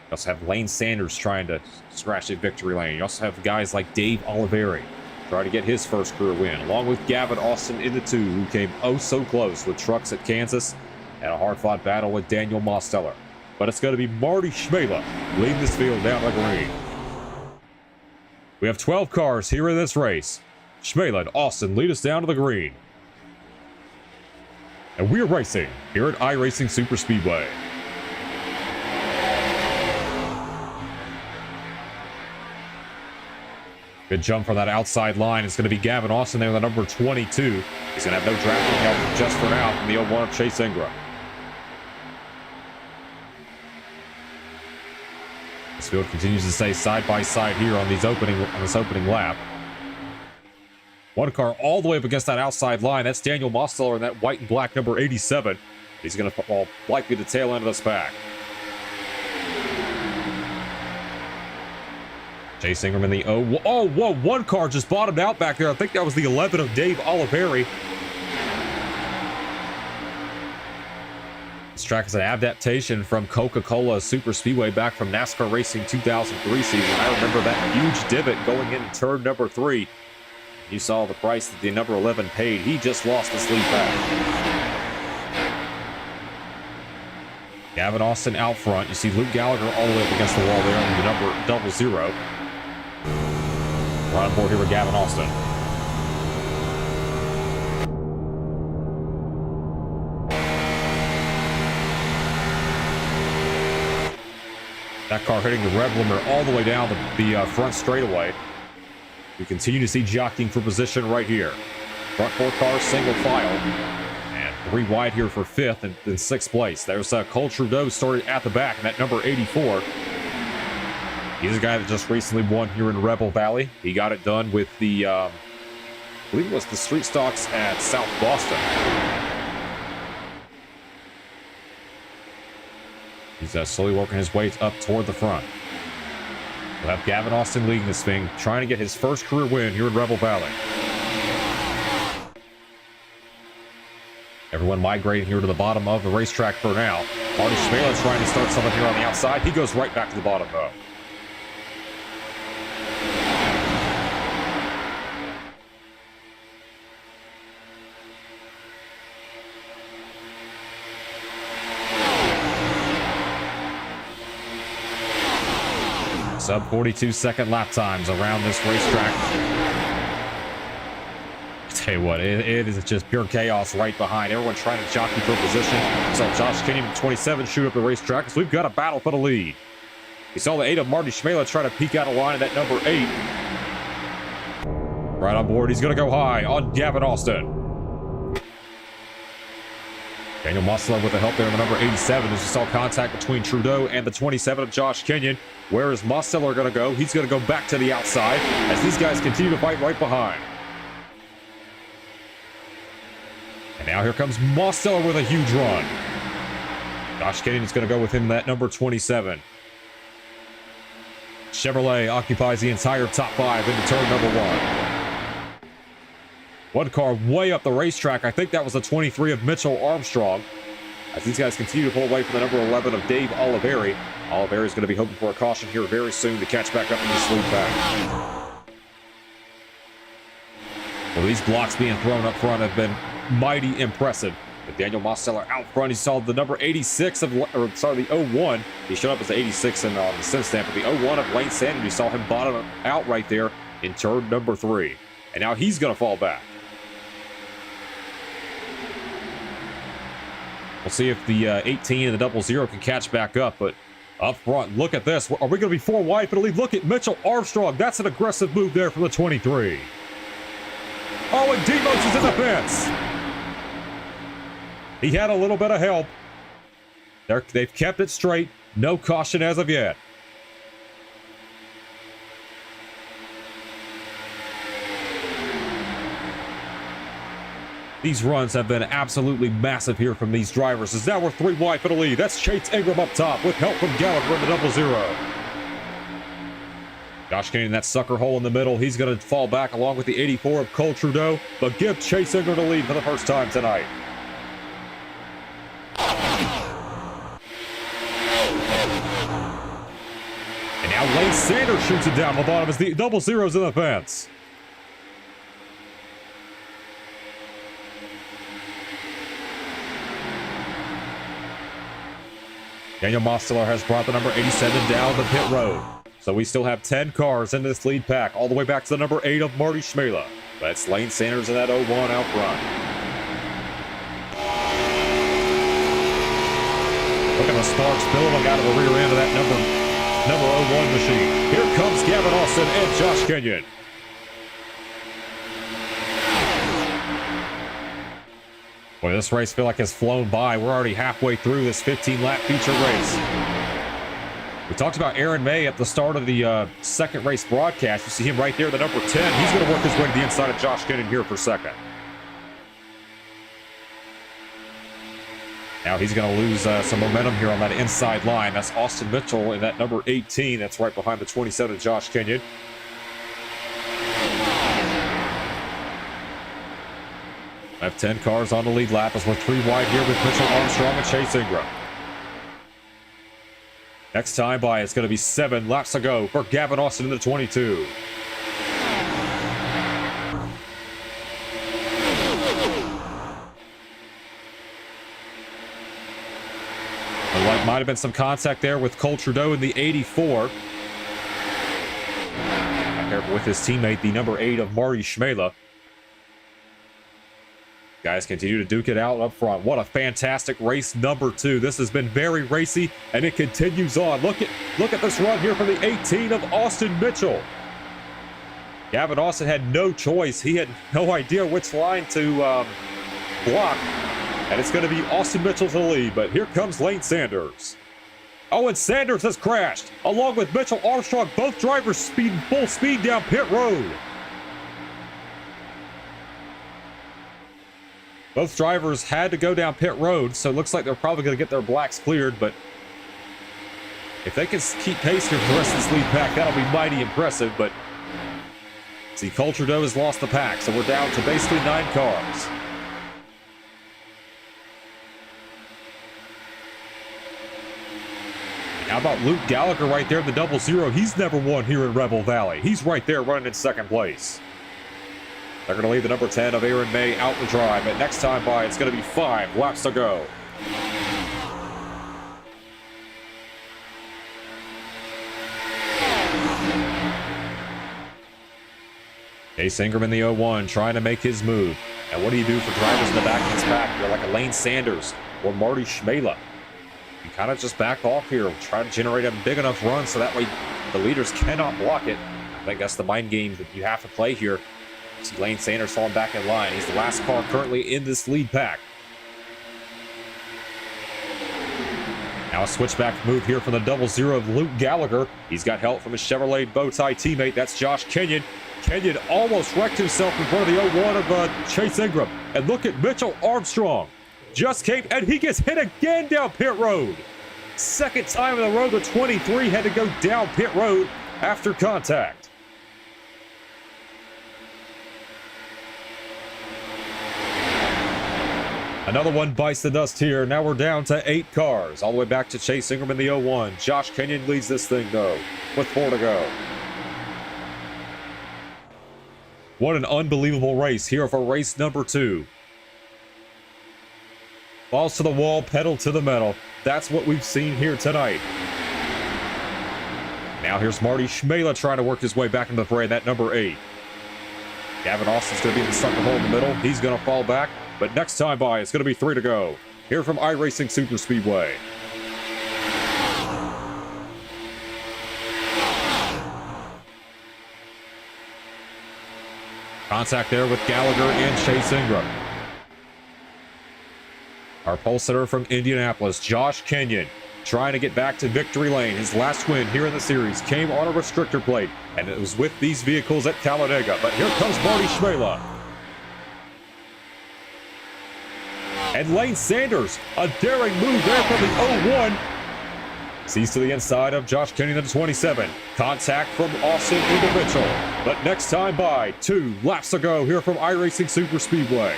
You also have Lane Sanders trying to scratch a victory lane. You also have guys like Dave Oliveri trying to get his first career win, along with Gavin Austin in the 2, who came oh so close with trucks at Kansas, and a hard-fought battle with Daniel Mosteller. But it's going to be Marty Schmela leading this field down the green. We have 12 cars here in this race. Schmela and Austin lead us down to the green. And we're racing here at iRacing SuperSpeedway. Good jump from that outside line. It's going to be Gavin Austin there, the number 22. He's going to have no drafting help just for now from the 01 of Chase Ingram. This field continues to stay side by side here on this opening lap. One car all the way up against that outside line. That's Daniel Mosteller in that white and black number 87. He's going to fall likely the tail end of this pack. Chase Ingram in the oh, whoa, one car just bottomed out back there. I think that was the 11 of Dave Oliveri. This track is an adaptation from Coca-Cola SuperSpeedway back from NASCAR Racing 2003 season. I remember that huge divot going into turn number 3. You saw the price that the number 11 paid. He just lost his lead back. Gavin Austin out front. You see Luke Gallagher all the way up against the wall there on the number 00. We're on board here with Gavin Austin. That car hitting the rev limiter all the way down the front straightaway. We continue to see jockeying for position right here. Front 4 cars, single file. And 3 wide here for 5th and 6th place. There's Cole Trudeau started at the back, and that number 84. He's a guy that just recently won here in Rebel Valley. He got it done with the, I believe it was the street stocks at South Boston. He's slowly working his way up toward the front. We'll have Gavin Austin leading this thing, trying to get his first career win here in Rebel Valley. Everyone migrating here to the bottom of the racetrack for now. Marty Schmela trying to start something here on the outside. He goes right back to the bottom, though. Sub 42-second lap times around this racetrack. I tell you what, it is just pure chaos right behind. Everyone trying to jockey for position. So Josh Kenyon, 27, shoot up the racetrack. So we've got a battle for the lead. We saw the 8 of Marty Schmela try to peek out a line at that number 8. Right on board, he's going to go high on Gavin Austin. Daniel Mossler with the help there in the number 87. There's just all contact between Trudeau and the 27 of Josh Kenyon. Where is Mossler going to go? He's going to go back to the outside as these guys continue to fight right behind. And now here comes Mossler with a huge run. Josh Kenyon is going to go with him that number 27. Chevrolet occupies the entire top 5 into turn number 1. One car way up the racetrack. I think that was the 23 of Mitchell Armstrong. As these guys continue to pull away from the number 11 of Dave Oliveri. Oliveri is going to be hoping for a caution here very soon to catch back up in this lead pack. Well, these blocks being thrown up front have been mighty impressive. With Daniel Mossler out front, he saw the number 86 of, the 01. He showed up as the 86 in the sim stamp, but the 01 of Lane Sanders, you saw him bottom out right there in turn number 3. And now he's going to fall back. We'll see if the 18 and the 00 can catch back up, but up front, look at this. Are we going to be 4 wide for the lead? Look at Mitchell Armstrong. That's an aggressive move there from the 23. Oh, and Demos is in the fence. He had a little bit of help. They've kept it straight. No caution as of yet. These runs have been absolutely massive here from these drivers. As now we're 3 wide for the lead. That's Chase Ingram up top with help from Gallagher in the 00. Josh Kenyon in that sucker hole in the middle. He's going to fall back along with the 84 of Cole Trudeau, but give Chase Ingram the lead for the first time tonight. And now Lane Sanders shoots it down the bottom as the 00's in the fence. Daniel Mossler has brought the number 87 down the pit road. So we still have 10 cars in this lead pack, all the way back to the number 8 of Marty Schmela. That's Lane Sanders in that 01 out front. Look at the sparks billowing out of the rear end of that number 01 machine. Here comes Gavin Austin and Josh Kenyon. Boy, this race feel like has flown by. We're already halfway through this 15-lap feature race. We talked about Aaron May at the start of the second race broadcast. You see him right there, the number 10. He's going to work his way to the inside of Josh Kenyon here for second. Now he's going to lose some momentum here on that inside line. That's Austin Mitchell in that number 18. That's right behind the 27, Josh Kenyon. I have 10 cars on the lead lap as we're 3 wide here with Mitchell Armstrong and Chase Ingram. Next time by, it's going to be 7 laps to go for Gavin Austin in the 22. There might have been some contact there with Cole Trudeau in the 84. With his teammate, the number 8 of Marty Schmela. Guys continue to duke it out up front. What a fantastic race number 2. This has been very racy, and it continues on. Look at this run here from the 18 of Austin Mitchell. Gavin Austin had no choice. He had no idea which line to block, and it's going to be Austin Mitchell to the lead, but here comes Lane Sanders. Oh, and Sanders has crashed, along with Mitchell Armstrong. Both drivers speeding full speed down pit road. Both drivers had to go down pit road, so it looks like they're probably going to get their blacks cleared, but if they can keep pace here for the rest of this lead pack, that'll be mighty impressive, but see, Cole Trudeau has lost the pack, so we're down to basically 9 cars. How about Luke Gallagher right there in the 00? He's never won here in Rebel Valley. He's right there running in second place. They're going to leave the number 10 of Aaron May out the drive, and next time by, it's going to be 5 laps to go. Chase Ingram in the 01 trying to make his move. And what do you do for drivers in the back of this pack? You're like a Lane Sanders or Marty Schmela. You kind of just back off here, try to generate a big enough run so that way the leaders cannot block it. I think that's the mind game that you have to play here. See Lane Sanders falling back in line. He's the last car currently in this lead pack. Now a switchback move here from the 00 of Luke Gallagher. He's got help from his Chevrolet bow tie teammate. That's Josh Kenyon. Kenyon almost wrecked himself in front of the 01 of Chase Ingram. And look at Mitchell Armstrong. Just came, and he gets hit again down pit road. Second time in a row, the 23 had to go down pit road after contact. Another one bites the dust here. Now we're down to 8 cars. All the way back to Chase Ingram in the 01. Josh Kenyon leads this thing, though, with 4 to go. What an unbelievable race here for race number 2. Balls to the wall, pedal to the metal. That's what we've seen here tonight. Now here's Marty Schmela trying to work his way back into the fray, that number 8. Gavin Austin's going to be in the sucker hole in the middle. He's going to fall back. But next time by, it's going to be 3 to go. Here from iRacing SuperSpeedway. Contact there with Gallagher and Chase Ingram. Our pole sitter from Indianapolis, Josh Kenyon, trying to get back to victory lane. His last win here in the series came on a restrictor plate, and it was with these vehicles at Talladega. But here comes Marty Schmela. And Lane Sanders, a daring move there from the 01. Sees to the inside of Josh Kenyon at the 27. Contact from Austin into Mitchell. But next time by, 2 laps to go here from iRacing SuperSpeedway.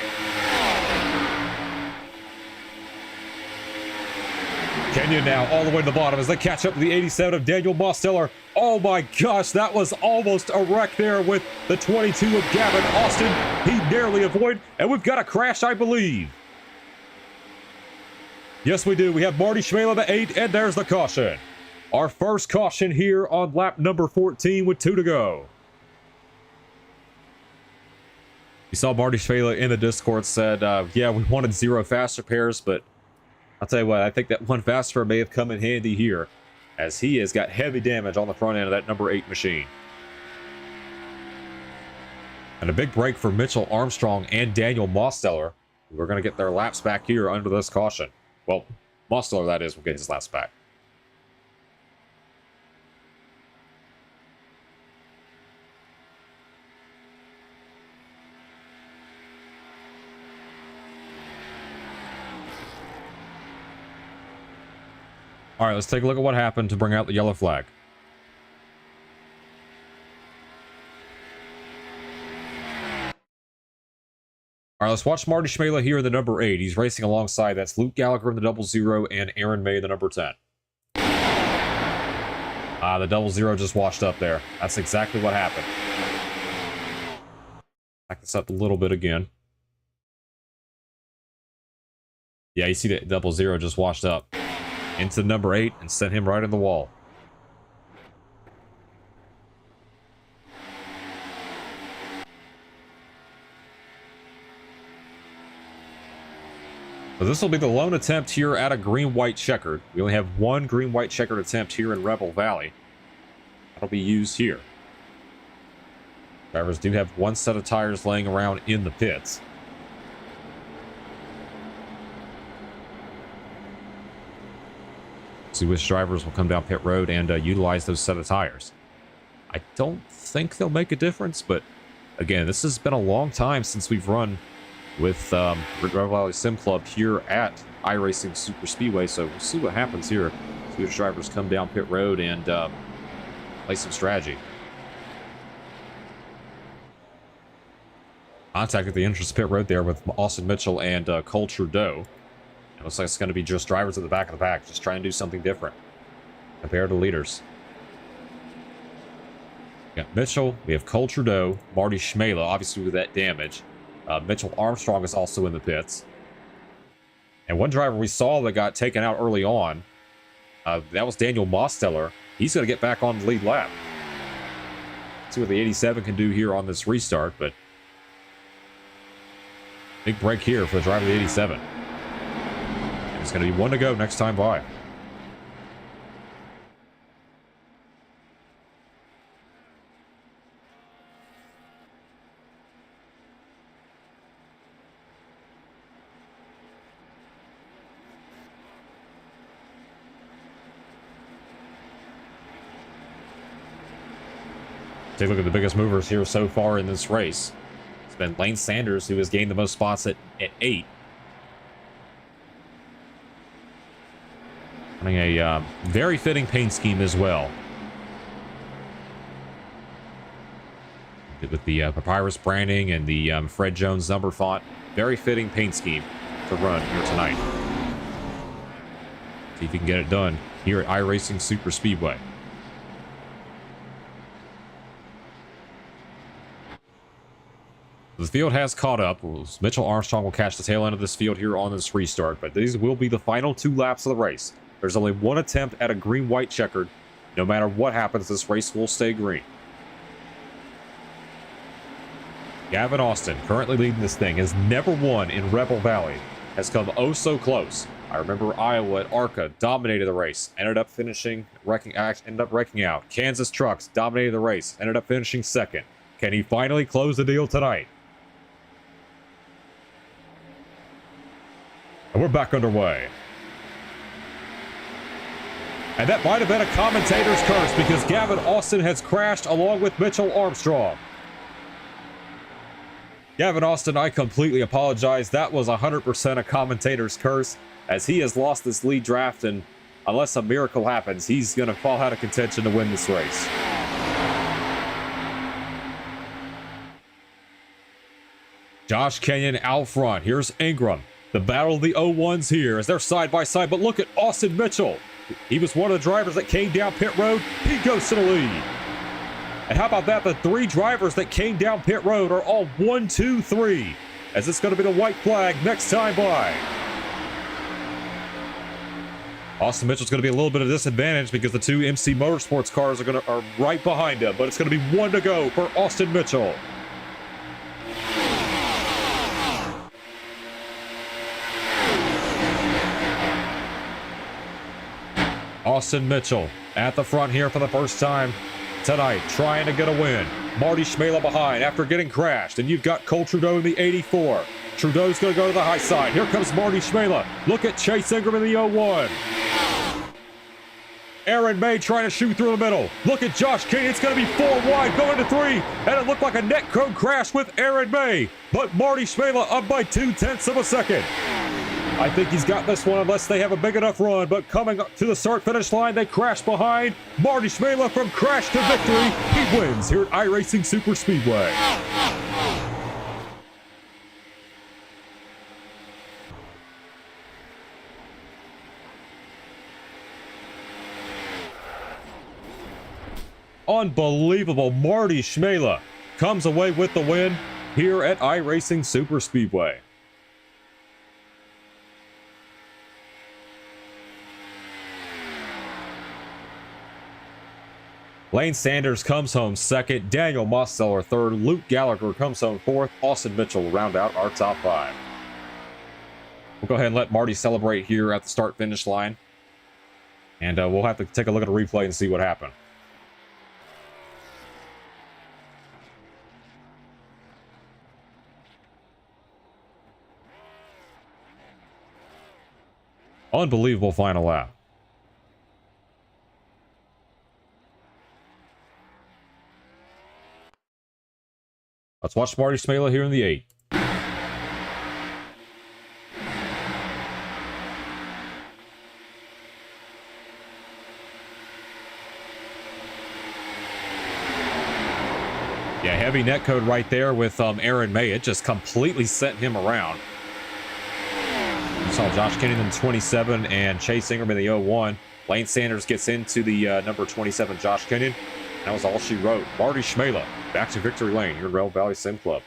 Kenyon now all the way to the bottom as they catch up to the 87 of Daniel Mosteller. Oh my gosh, that was almost a wreck there with the 22 of Gavin Austin. He narrowly avoided, and we've got a crash, I believe. Yes, we do. We have Marty Schmela, the 8, and there's the caution. Our first caution here on lap number 14 with 2 to go. You saw Marty Schmela in the Discord said, yeah, we wanted 0 fast repairs, but I'll tell you what, I think that 1 fast repair may have come in handy here, as he has got heavy damage on the front end of that number 8 machine. And a big break for Mitchell Armstrong and Daniel Mosteller. We're going to get their laps back here under this caution. Well, Mosteller, that is, will get his laps back. All right, let's take a look at what happened to bring out the yellow flag. All right, let's watch Marty Schmela here in the number 8. He's racing alongside. That's Luke Gallagher in the 00 and Aaron May in the number 10. The 00 just washed up there. That's exactly what happened. Back this up a little bit again. Yeah, you see the 00 just washed up into the number 8 and sent him right in the wall. So this will be the lone attempt here at a green-white checkered. We only have 1 green-white checkered attempt here in Rebel Valley. That'll be used here. Drivers do have 1 set of tires laying around in the pits. See which drivers will come down pit road and utilize those set of tires. I don't think they'll make a difference, but again, this has been a long time since we've run with Rebel Valley Sim Club here at iRacing SuperSpeedway, so we'll see what happens here. See which drivers come down pit road and play some strategy. Contact at the entrance pit road there with Austin Mitchell and Cole Trudeau. It looks like it's going to be just drivers at the back of the pack, just trying to do something different compared to leaders. We got Mitchell, we have Cole Trudeau, Marty Schmela, obviously with that damage. Mitchell Armstrong is also in the pits. And one driver we saw that got taken out early on, that was Daniel Mosteller. He's going to get back on the lead lap. See what the 87 can do here on this restart, but big break here for the driver of the 87. And it's going to be 1 to go next time by. Take a look at the biggest movers here so far in this race. It's been Lane Sanders, who has gained the most spots at 8. Running a very fitting paint scheme as well. With the Papyrus branding and the Fred Jones number font. Very fitting paint scheme to run here tonight. See if you can get it done here at iRacing SuperSpeedway. The field has caught up. Mitchell Armstrong will catch the tail end of this field here on this restart, but these will be the final 2 laps of the race. There's only one attempt at a green-white checkered. No matter what happens, this race will stay green. Gavin Austin, currently leading this thing, has never won in Rebel Valley. Has come oh so close. I remember Iowa at ARCA dominated the race. Ended up wrecking out. Kansas Trucks dominated the race. Ended up finishing second. Can he finally close the deal tonight? And we're back underway. And that might have been a commentator's curse because Gavin Austin has crashed along with Mitchell Armstrong. Gavin Austin, I completely apologize. That was 100% a commentator's curse, as he has lost this lead draft, and unless a miracle happens, he's going to fall out of contention to win this race. Josh Kenyon out front. Here's Ingram. The battle of the 01s here as they're side by side, but look at Austin Mitchell. He was one of the drivers that came down pit road. He goes to the lead. And how about that? The 3 drivers that came down pit road are all 1, 2, 3. As it's going to be the white flag next time by. Austin Mitchell's going to be a little bit of disadvantage because the 2 MC Motorsports cars are right behind him. But it's going to be 1 to go for Austin Mitchell. Austin Mitchell at the front here for the first time tonight, trying to get a win. Marty Schmela behind after getting crashed, and you've got Cole Trudeau in the 84. Trudeau's going to go to the high side. Here comes Marty Schmela. Look at Chase Ingram in the 01. Aaron May trying to shoot through the middle. Look at Josh Kenny. It's going to be 4 wide, going to 3, and it looked like a net cone crash with Aaron May, but Marty Schmela up by 0.2 of a second. I think he's got this one unless they have a big enough run, but coming up to the start-finish line, they crash behind. Marty Schmela from crash to victory. He wins here at iRacing SuperSpeedway. Unbelievable. Marty Schmela comes away with the win here at iRacing SuperSpeedway. Lane Sanders comes home second, Daniel Mosteller third, Luke Gallagher comes home fourth, Austin Mitchell will round out our top 5. We'll go ahead and let Marty celebrate here at the start-finish line. And we'll have to take a look at a replay and see what happened. Unbelievable final lap. Let's watch Marty Schmela here in the 8. Yeah, heavy net code right there with Aaron May. It just completely sent him around. You saw Josh Kenny in 27 and Chase Ingram in the 01. Lane Sanders gets into the number 27, Josh Kenyon. That was all she wrote. Marty Schmela back to victory lane here in Rebel Valley Sim Club.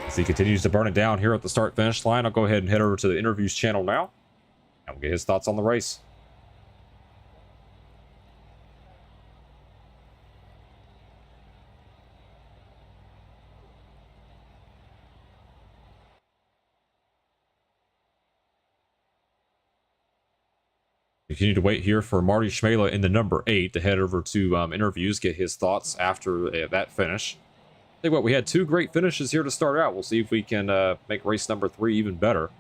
As he continues to burn it down here at the start-finish line, I'll go ahead and head over to the interviews channel now, and we'll get his thoughts on the race. Continue to wait here for Marty Schmela in the number 8 to head over to interviews, get his thoughts after that finish. Tell you what, we had 2 great finishes here to start out. We'll see if we can make race number 3 even better.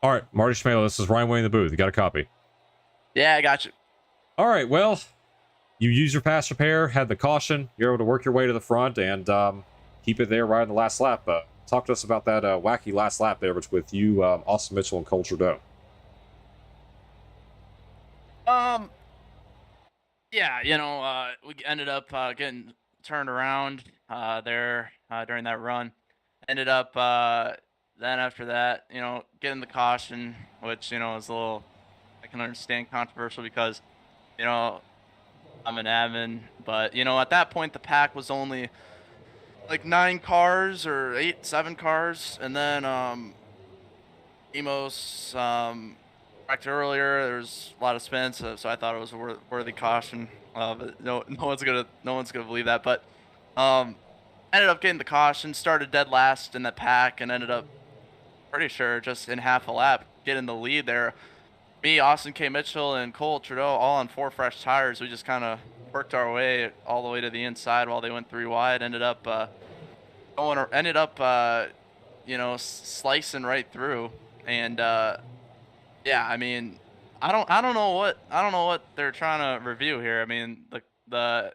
All right, Marty Schmela, this is Ryan Wayne in the booth. You got a copy? Yeah, I got you. All right, well, you used your fast repair, had the caution. You're able to work your way to the front and keep it there right in the last lap. Talk to us about that wacky last lap there with you, Austin Mitchell, and Cole Trudeau. Yeah, you know, we ended up getting turned around there during that run. Ended up then after that, you know, getting the caution, which, you know, is a little, I can understand, controversial because, you know, I'm an admin, but, you know, at that point the pack was only like 9 cars or 7 cars, and then Emos back earlier, there was a lot of spins, so I thought it was a worthy caution. But no one's gonna believe that. But ended up getting the caution, started dead last in that pack, and ended up pretty sure just in half a lap getting the lead there. Me, Austin K. Mitchell, and Cole Trudeau all on 4 fresh tires. We just kind of worked our way all the way to the inside while they went 3 wide. Ended up you know, slicing right through. And yeah, I mean, I don't know what they're trying to review here. I mean, the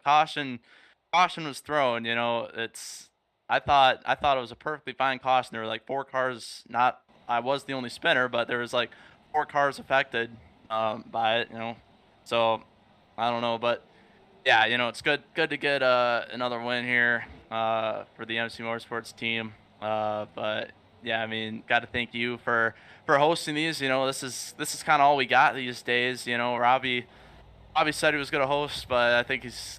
caution was thrown. You know, I thought it was a perfectly fine caution. There were like 4 cars. Not I was the only spinner, but there was like 4 cars affected by it. You know, so I don't know, but yeah, you know, it's good to get another win here for the MC Motorsports team. But yeah, I mean, got to thank you for hosting these. You know, this is kind of all we got these days. You know, Robbie said he was gonna host, but I think he's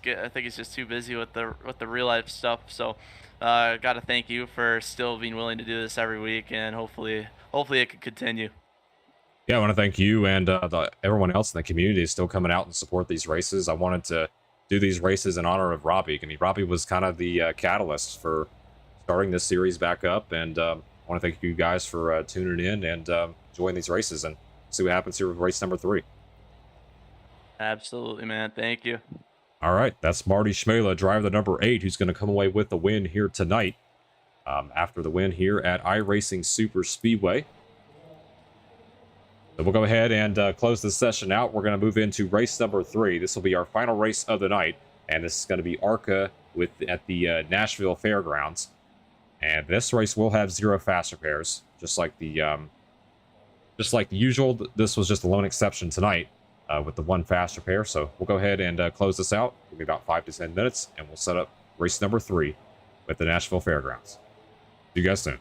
just too busy with the real life stuff. So, got to thank you for still being willing to do this every week, and hopefully it can continue. Yeah, I want to thank you and everyone else in the community is still coming out and support these races. I wanted to do these races in honor of Robbie. I mean, Robbie was kind of the catalyst for starting this series back up, and I want to thank you guys for tuning in and joining these races and see what happens here with race number 3. Absolutely, man. Thank you. All right, that's Marty Schmela, driver the number 8, who's going to come away with the win here tonight after the win here at iRacing SuperSpeedway. So we'll go ahead and close this session out. We're going to move into race number 3. This will be our final race of the night, and this is going to be ARCA at the Nashville Fairgrounds. And this race will have 0 fast repairs, just like the usual. This was just a lone exception tonight with the 1 fast repair. So we'll go ahead and close this out. Give me about 5 to 10 minutes, and we'll set up race number 3 at the Nashville Fairgrounds. See you guys soon.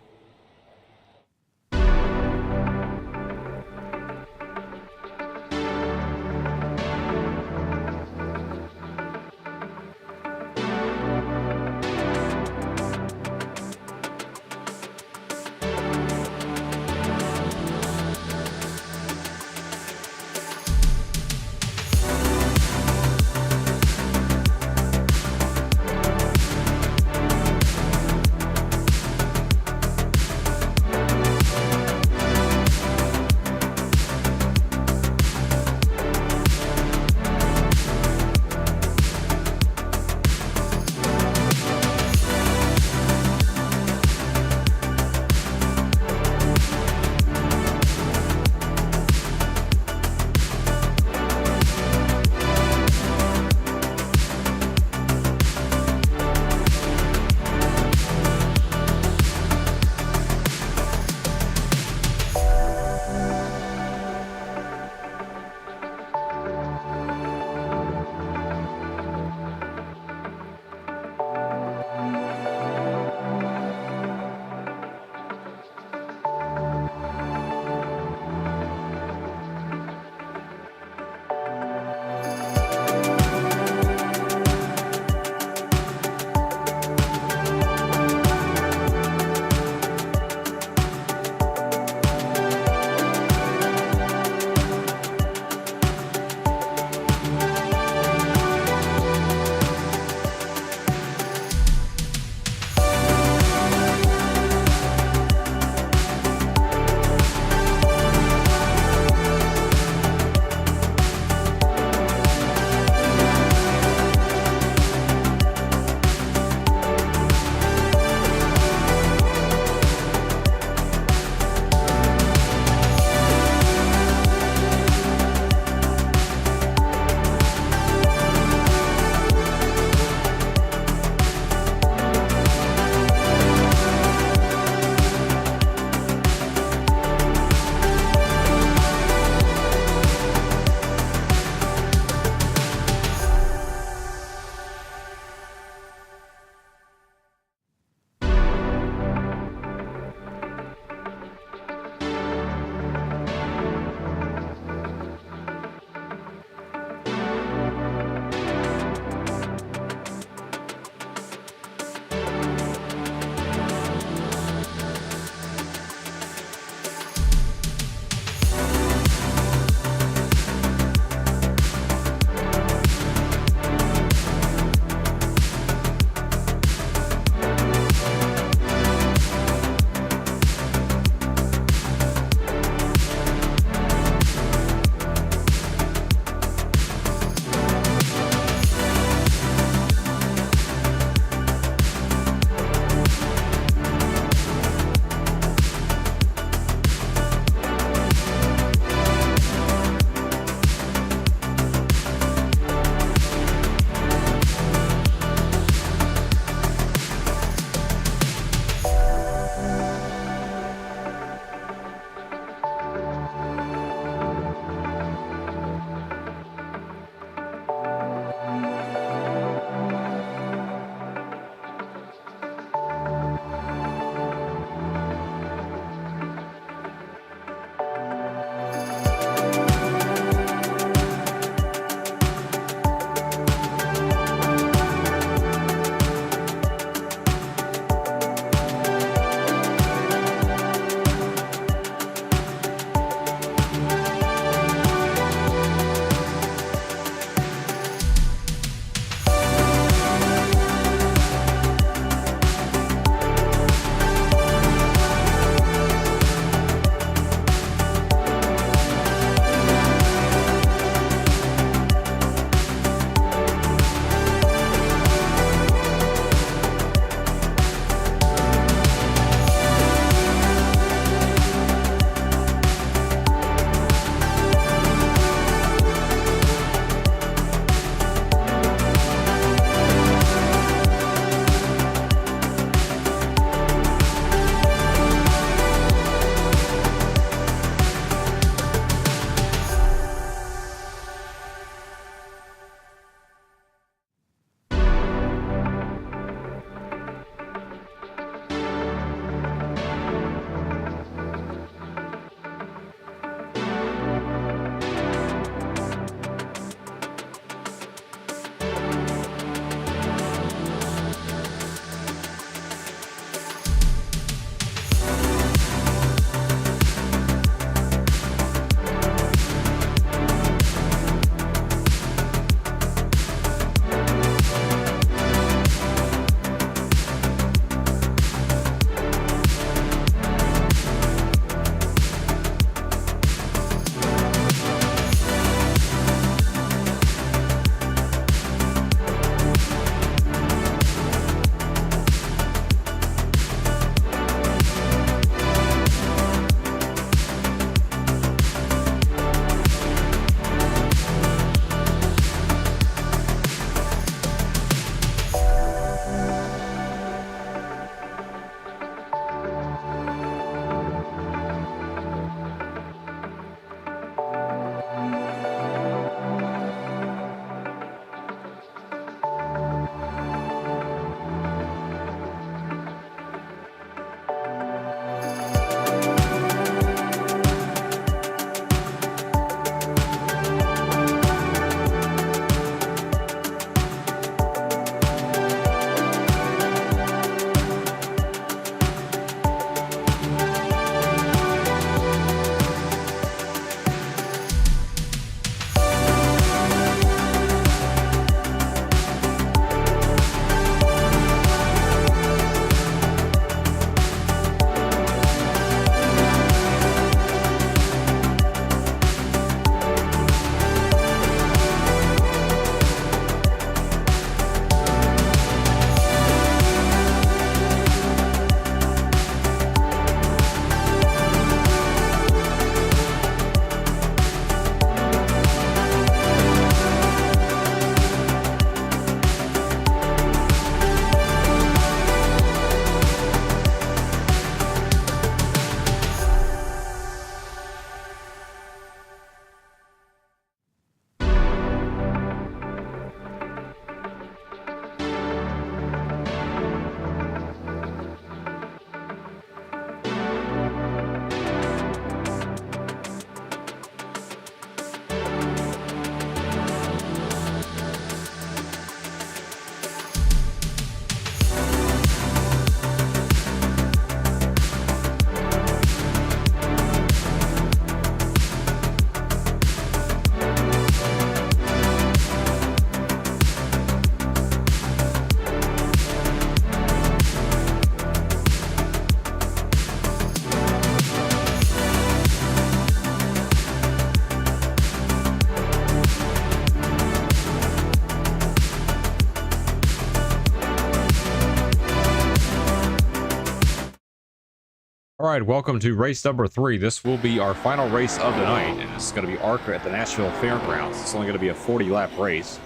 All right, welcome to race number 3. This will be our final race of the night, and it's going to be ARCA at the Nashville Fairgrounds. It's only going to be a 40-lap race.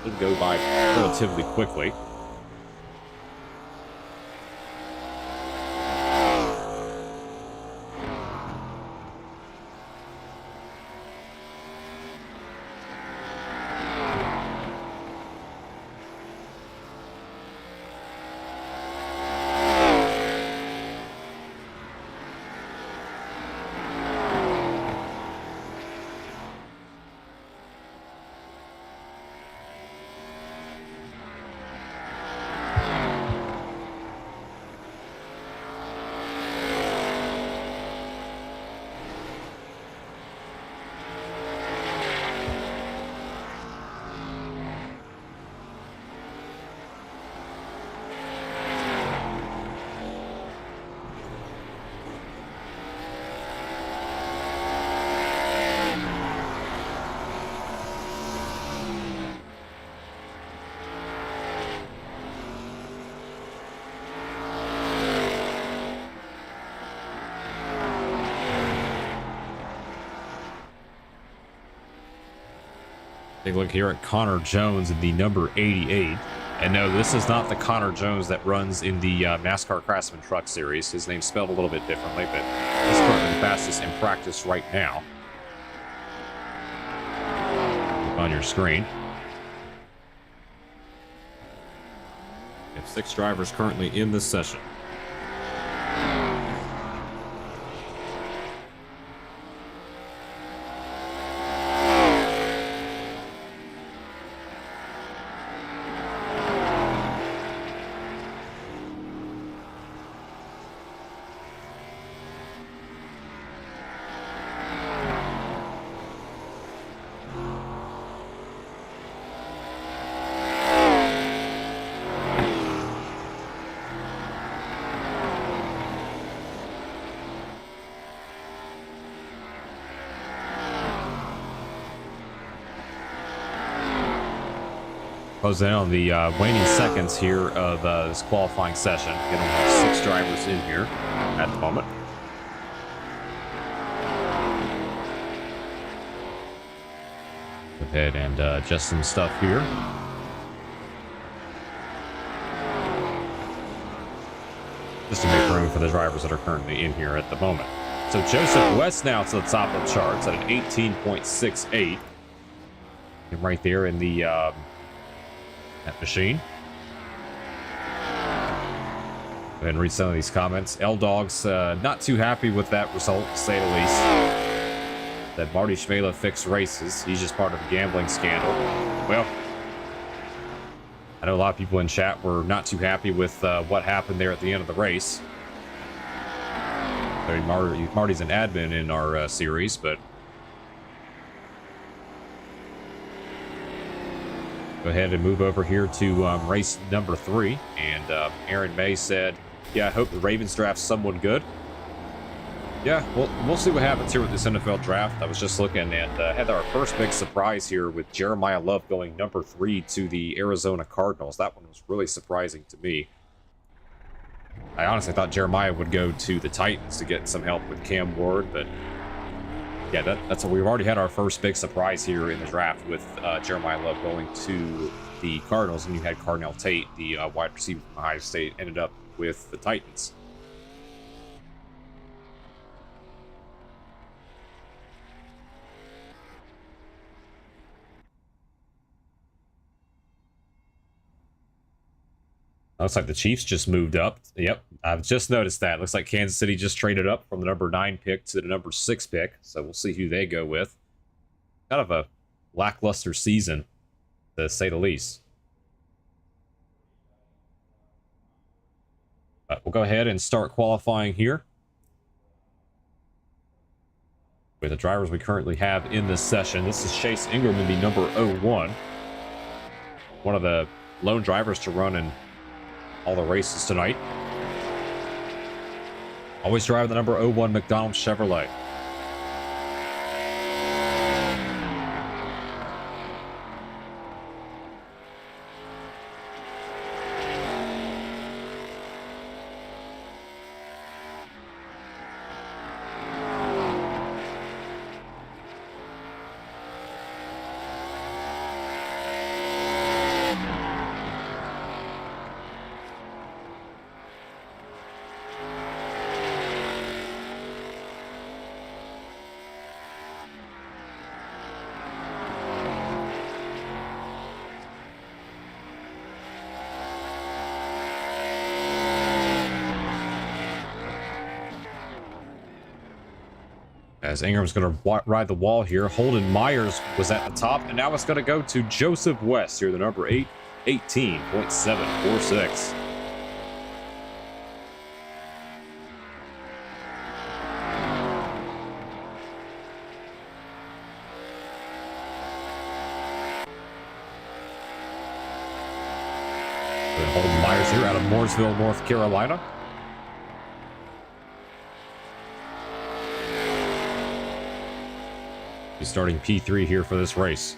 It'll go by relatively quickly. Take a look here at Connor Jones in the number 88. And no, this is not the Connor Jones that runs in the NASCAR Craftsman Truck Series. His name's spelled a little bit differently, but he's currently the fastest in practice right now. On your screen. We have 6 drivers currently in this session. Closing in on the waning seconds here of this qualifying session. We only have 6 drivers in here at the moment. Go ahead and adjust some stuff here. Just to make room for the drivers that are currently in here at the moment. So Joseph West now to the top of the charts at an 18.68. And right there in the that machine. Go ahead and read some of these comments. L-Dog's not too happy with that result, to say the least. That Marty Schmela fixed races. He's just part of a gambling scandal. Well, I know a lot of people in chat were not too happy with what happened there at the end of the race. I mean, Marty's an admin in our series, but go ahead and move over here to race number 3. And Aaron May said, yeah, I hope the Ravens draft someone good. Yeah, we'll see what happens here with this NFL draft. I was just looking and had our first big surprise here with Jeremiah Love going number 3 to the Arizona Cardinals. That one was really surprising to me. I honestly thought Jeremiah would go to the Titans to get some help with Cam Ward, but yeah, that's what we've already had our first big surprise here in the draft with Jeremiah Love going to the Cardinals, and you had Carnell Tate, the wide receiver from Ohio State, ended up with the Titans. Looks like the Chiefs just moved up. Yep, I've just noticed that. Looks like Kansas City just traded up from the number 9 pick to the number 6 pick. So we'll see who they go with. Kind of a lackluster season, to say the least. But we'll go ahead and start qualifying here with the drivers we currently have in this session. This is Chase Ingram in the number 01. One of the lone drivers to run in all the races tonight. Always drive the number 01 McDonald Chevrolet. As Ingram's going to ride the wall here. Holden Myers was at the top, and now it's going to go to Joseph West here, the number 8, 18.746. Holden Myers here out of Mooresville, North Carolina. He's starting P3 here for this race.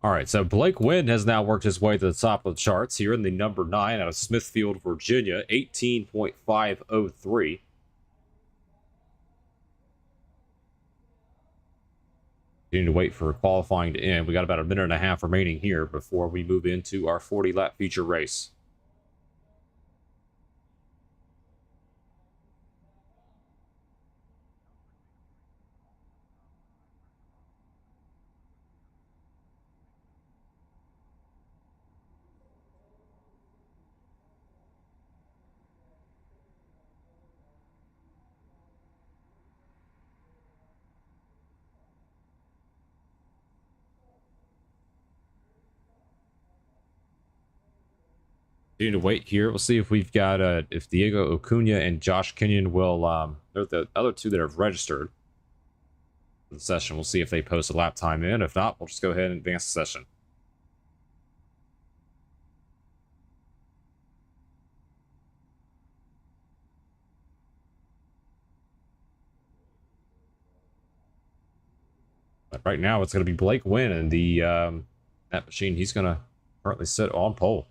All right, so Blake Wynn has now worked his way to the top of the charts here in the number 9 out of Smithfield, Virginia, 18.503. Need to wait for qualifying to end. We got about a minute and a half remaining here before we move into our 40-lap feature race. Need to wait here. We'll see if we've got if Diego Acuna and Josh Kenyon will they're the other two that have registered for the session. We'll see if they post a lap time in. If not, we'll just go ahead and advance the session. But right now it's going to be Blake Wynn and the that machine. He's going to currently sit on pole.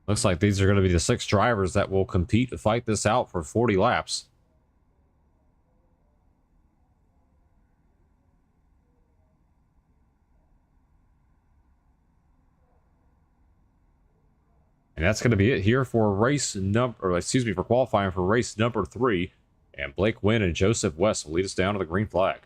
Looks like these are going to be the 6 drivers that will compete to fight this out for 40 laps. And that's going to be it here for race number, or excuse me, for qualifying for race number 3. And Blake Wynn and Joseph West will lead us down to the green flag.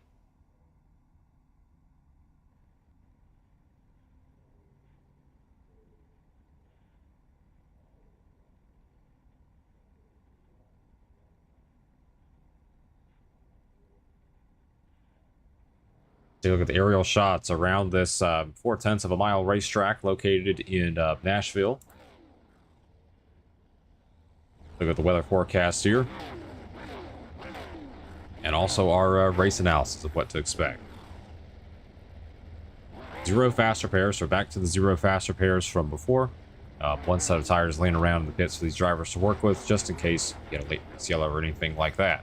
Take a look at the aerial shots around this 0.4 of a mile racetrack located in Nashville. Look at the weather forecast here. And also our race analysis of what to expect. 0 fast repairs, so back to the 0 fast repairs from before. 1 set of tires laying around in the pits for these drivers to work with, just in case you get a late race yellow or anything like that.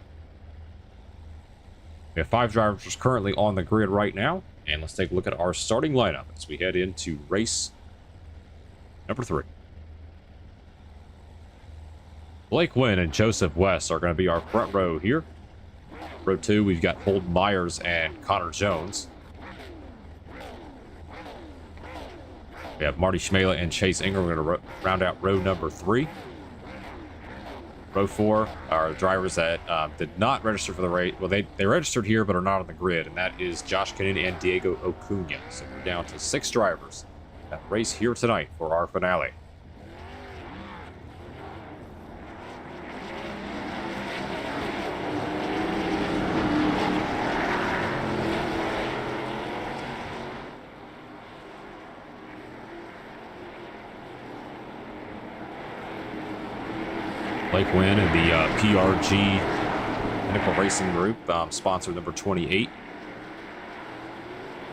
We have 5 drivers currently on the grid right now, and let's take a look at our starting lineup as we head into race number 3. Blake Wynn and Joseph West are going to be our front row here. Row 2, we've got Holden Myers and Connor Jones. We have Marty Schmela and Chase Ingram. We're going to round out row number 3. Row 4 are drivers that did not register for the race. Well, they registered here but are not on the grid, and that is Josh Kinnan and Diego Acuna. So we're down to 6 drivers that race here tonight for our finale. Blake Wynn and the PRG Pinnacle Racing Group, sponsor number 28.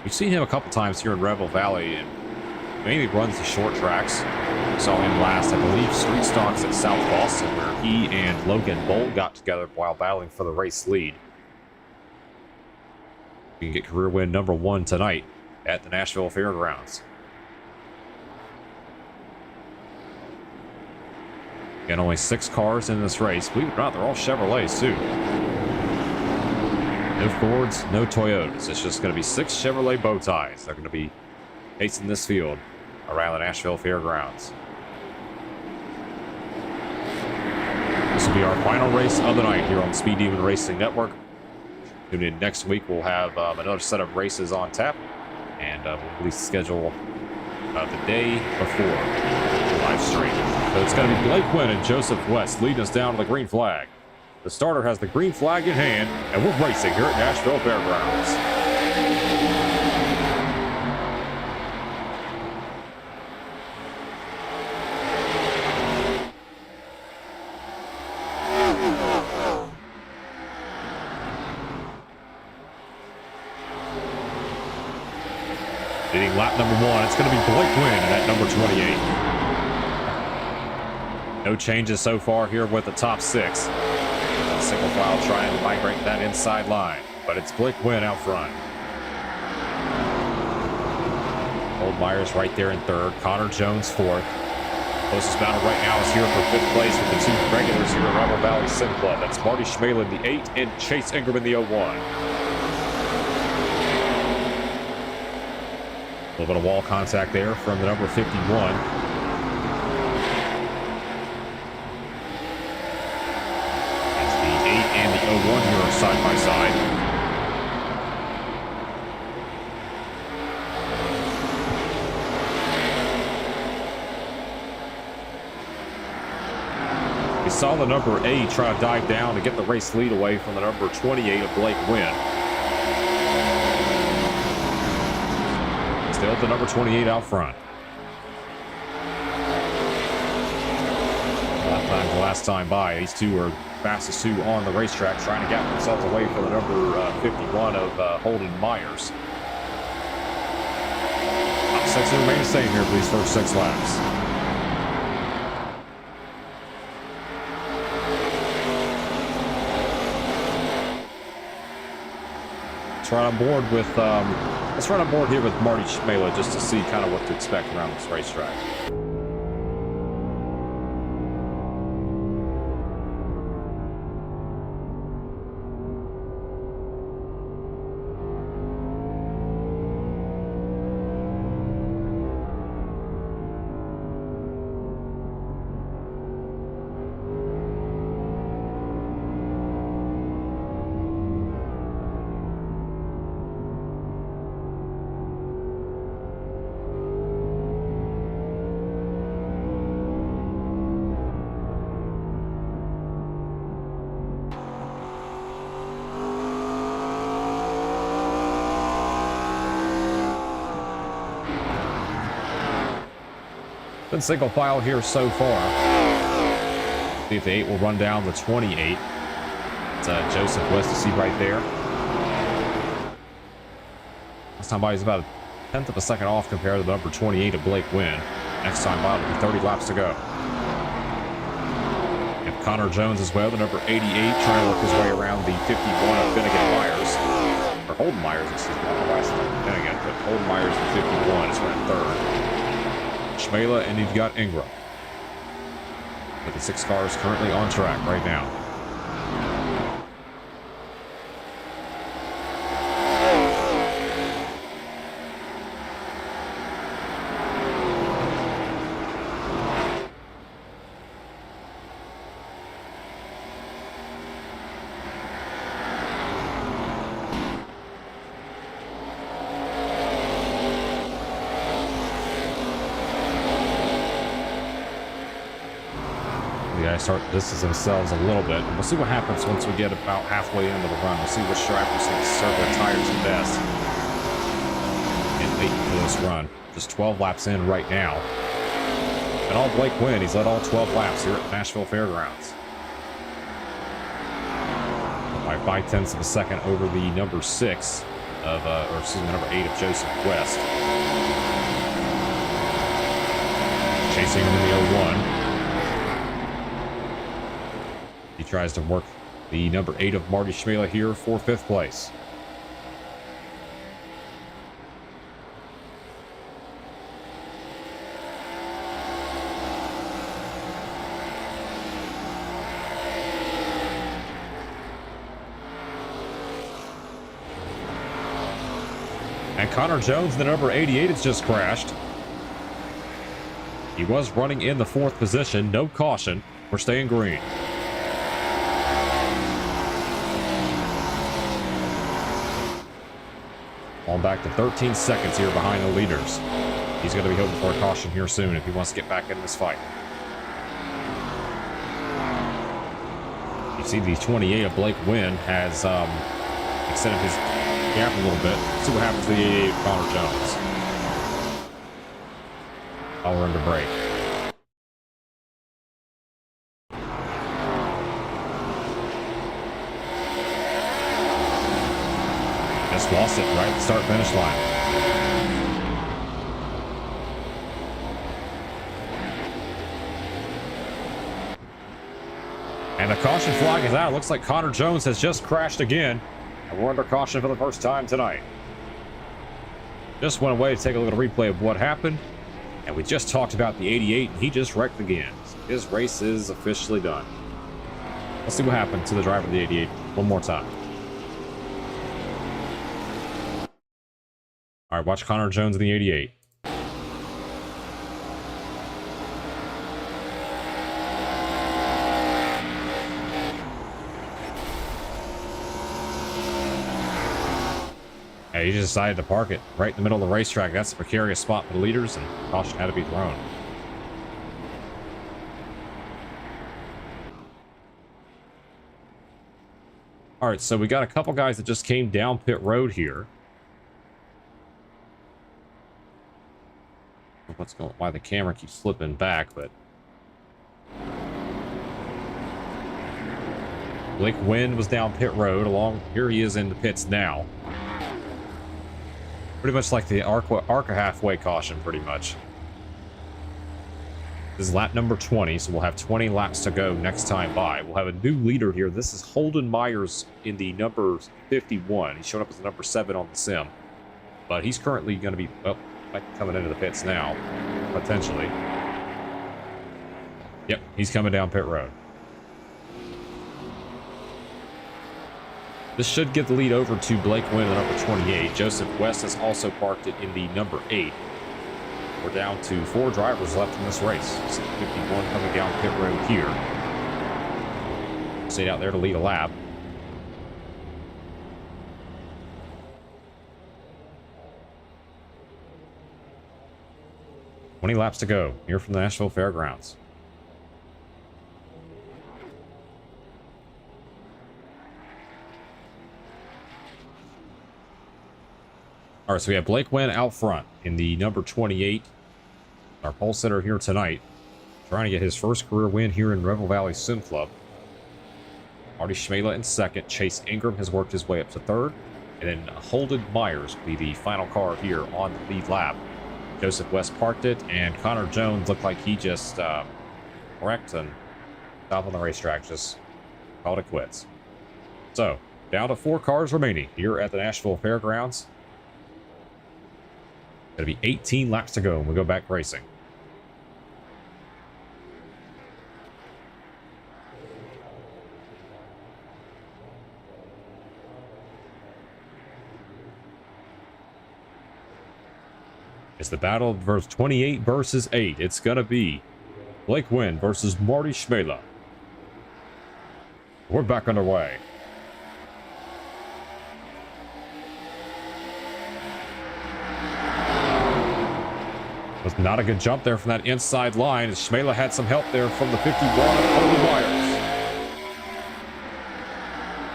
We've seen him a couple times here in Revel Valley, and mainly runs the short tracks. We saw him last, I believe, Street Stocks at South Boston, where he and Logan Bolt got together while battling for the race lead. We can get career win number 1 tonight at the Nashville Fairgrounds. Again, only 6 cars in this race. Believe it or not, they're all Chevrolets, too. No Fords, no Toyotas. It's just going to be 6 Chevrolet bow ties. They're going to be pacing this field around the Nashville Fairgrounds. This will be our final race of the night here on the Speed Demon Racing Network. Tune in next week. We'll have another set of races on tap, and we'll release the schedule the day before the live stream. So it's going to be Blake Wynn and Joseph West leading us down to the green flag. The starter has the green flag in hand, and we're racing here at Nashville Fairgrounds. Leading lap number 1, it's going to be Blake Wynn at number 28. No changes so far here with the top 6. Single file trying to migrate that inside line, but it's Blake Wynn out front. Old Myers right there in 3rd. Connor Jones 4th. Closest battle right now is here for 5th place with the 2 regulars here at Rebel Valley Sim Club. That's Marty Schmela in the 8 and Chase Ingram in the 01. A little bit of wall contact there from the number 51. As the 8 and the 01 here are side by side. We saw the number 8 try to dive down to get the race lead away from the number 28 of Blake Wynn. Still the number 28 out front. Last time by, these two are fastest 2 on the racetrack, trying to get themselves away from the number 51 of Holden Myers. Top 6 will remain the same here for these first 6 laps. Let's run on board with let's run on board here with Marty Schmela just to see kind of what to expect around this racetrack. Been single file here so far. See if the 8 will run down the 28. It's Joseph West to see right there. Last time by he's about a 1/10 of a second off compared to the number 28 of Blake Wynn. Next time by will be 30 laps to go. And Connor Jones as well, the number 88, trying to work his way around the 51 of Finnegan Myers. Or Holden Myers, excuse me. I don't know why I said Finnegan, but Holden Myers at 51 is running 3rd. Schmela, and you've got Ingram. But the 6 cars currently on track right now. The guys start to distance themselves a little bit. And we'll see what happens once we get about halfway into the run. We'll see which drivers can serve their tires the best and late for this run. Just 12 laps in right now. And all Blake Wynn, he's led all 12 laps here at Nashville Fairgrounds. By 5/10 of a second over the number 6 of, or excuse me, number 8 of Joseph West. Chasing him in the 01. He tries to work the number 8 of Marty Schmela here for 5th place. And Connor Jones, the number 88, has just crashed. He was running in the 4th position. No caution. We're staying green. On back to 13 seconds here behind the leaders. He's going to be hoping for a caution here soon if he wants to get back in this fight. You see the 28 of Blake Wynn has extended his gap a little bit. See what happens to the 88 of Connor Jones. I'll run to break. Just lost it right at the start finish line. And the caution flag is out. It looks like Connor Jones has just crashed again. And we're under caution for the first time tonight. Just went away to take a look at a replay of what happened. And we just talked about the 88, and he just wrecked again. So his race is officially done. Let's see what happened to the driver of the 88 one more time. All right, watch Connor Jones in the 88. And he just decided to park it right in the middle of the racetrack. That's a precarious spot for the leaders, and caution had to be thrown. All right, so we got a couple guys that just came down pit road here. What's going? Why the camera keeps slipping back, but Blake Wynn was down pit road. Along here, he is in the pits now. Pretty much like the ARCA halfway caution, pretty much. This is lap number 20, so we'll have 20 laps to go next time by. We'll have a new leader here. This is Holden Myers in the number 51. He showed up as the number 7 on the sim, but he's currently going to be, well, might be coming into the pits now, potentially. Yep, he's coming down pit road. This should get the lead over to Blake Wynn, the number 28. Joseph West has also parked it in the number 8. We're down to 4 drivers left in this race. 51 coming down pit road here. Stayed out there to lead a lap. $20 laps to go here from the Nashville Fairgrounds. All right, so we have Blake Wynn out front in the number 28. Our pole sitter here tonight, trying to get his first career win here in Rebel Valley Sim Club. Marty Schmela in second. Chase Ingram has worked his way up to third. And then Holden Myers will be the final car here on the lead lap. Joseph West parked it, and Connor Jones looked like he just wrecked and stopped on the racetrack, just called it quits. So, down to 4 cars remaining here at the Nashville Fairgrounds. It'll be 18 laps to go when we go back racing. It's the battle of 28 versus 8. It's going to be Blake Wynn versus Marty Schmela. We're back underway. Was not a good jump there from that inside line. Schmela had some help there from the 51 of Cody Myers.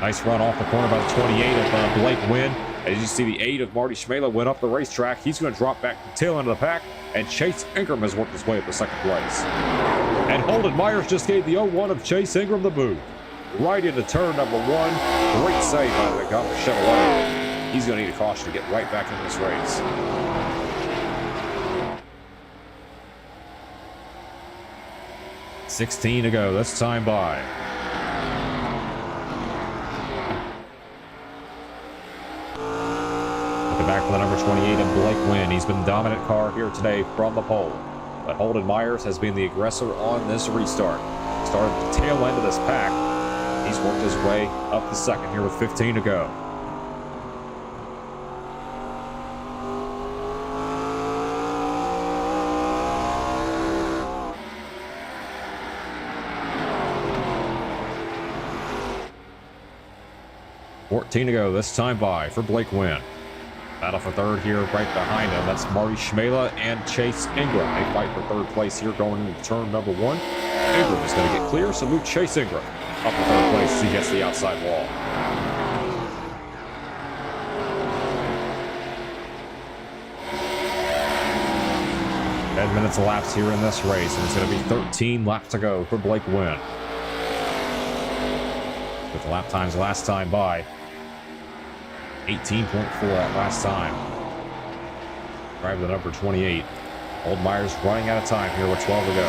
Nice run off the corner by the 28 of Blake Wynn. As you see, the 8 of Marty Schmela went up the racetrack. He's going to drop back to the tail end of the pack, and Chase Ingram has worked his way up to second place. And Holden Myers just gave the 0-1 of Chase Ingram the boot. Right into turn number 1. Great save by the Gopher Chevrolet. He's going to need a caution to get right back in this race. $16 to go. That's time by. Looking back for the number 28 of Blake Wynn. He's been the dominant car here today from the pole. But Holden Myers has been the aggressor on this restart. Started at the tail end of this pack. He's worked his way up the second here with 15 to go. $14 to go, this time by for Blake Wynn. Battle for third here right behind him. That's Marty Schmela and Chase Ingram. They fight for third place here going into turn number 1. Ingram is going to get clear, so move Chase Ingram up to third place as he gets the outside wall. Ten minutes elapsed here in this race, and it's going to be 13 laps to go for Blake Wynn. With the lap times last time by 18.4 at last time. Drive the number 28. Old Myers running out of time here with 12 to go.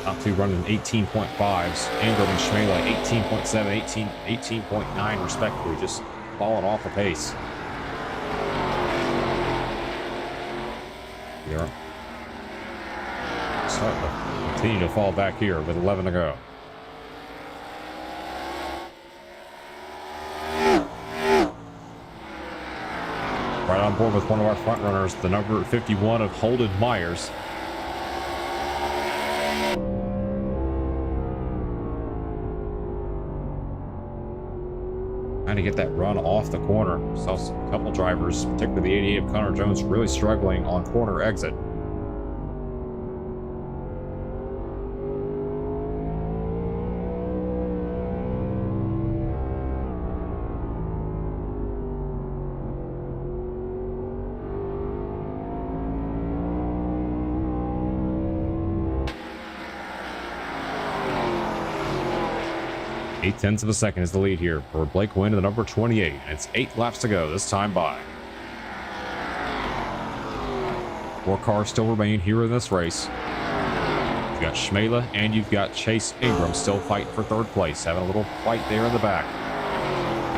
Top two running 18.5s. Ingram and Schmela 18.7, 18.9 respectively, just falling off the pace. Here. Starting to continue to fall back here with 11 to go. Right on board with one of our front runners, the number 51 of Holden Myers. Trying to get that run off the corner. Saw a couple drivers, particularly the 88 of Connor Jones, really struggling on corner exit. .8 of a second is the lead here for Blake Wynn, the number 28. And it's 8 laps to go, this time by. 4 cars still remain here in this race. You've got Schmela and you've got Chase Ingram still fighting for third place, having a little fight there in the back.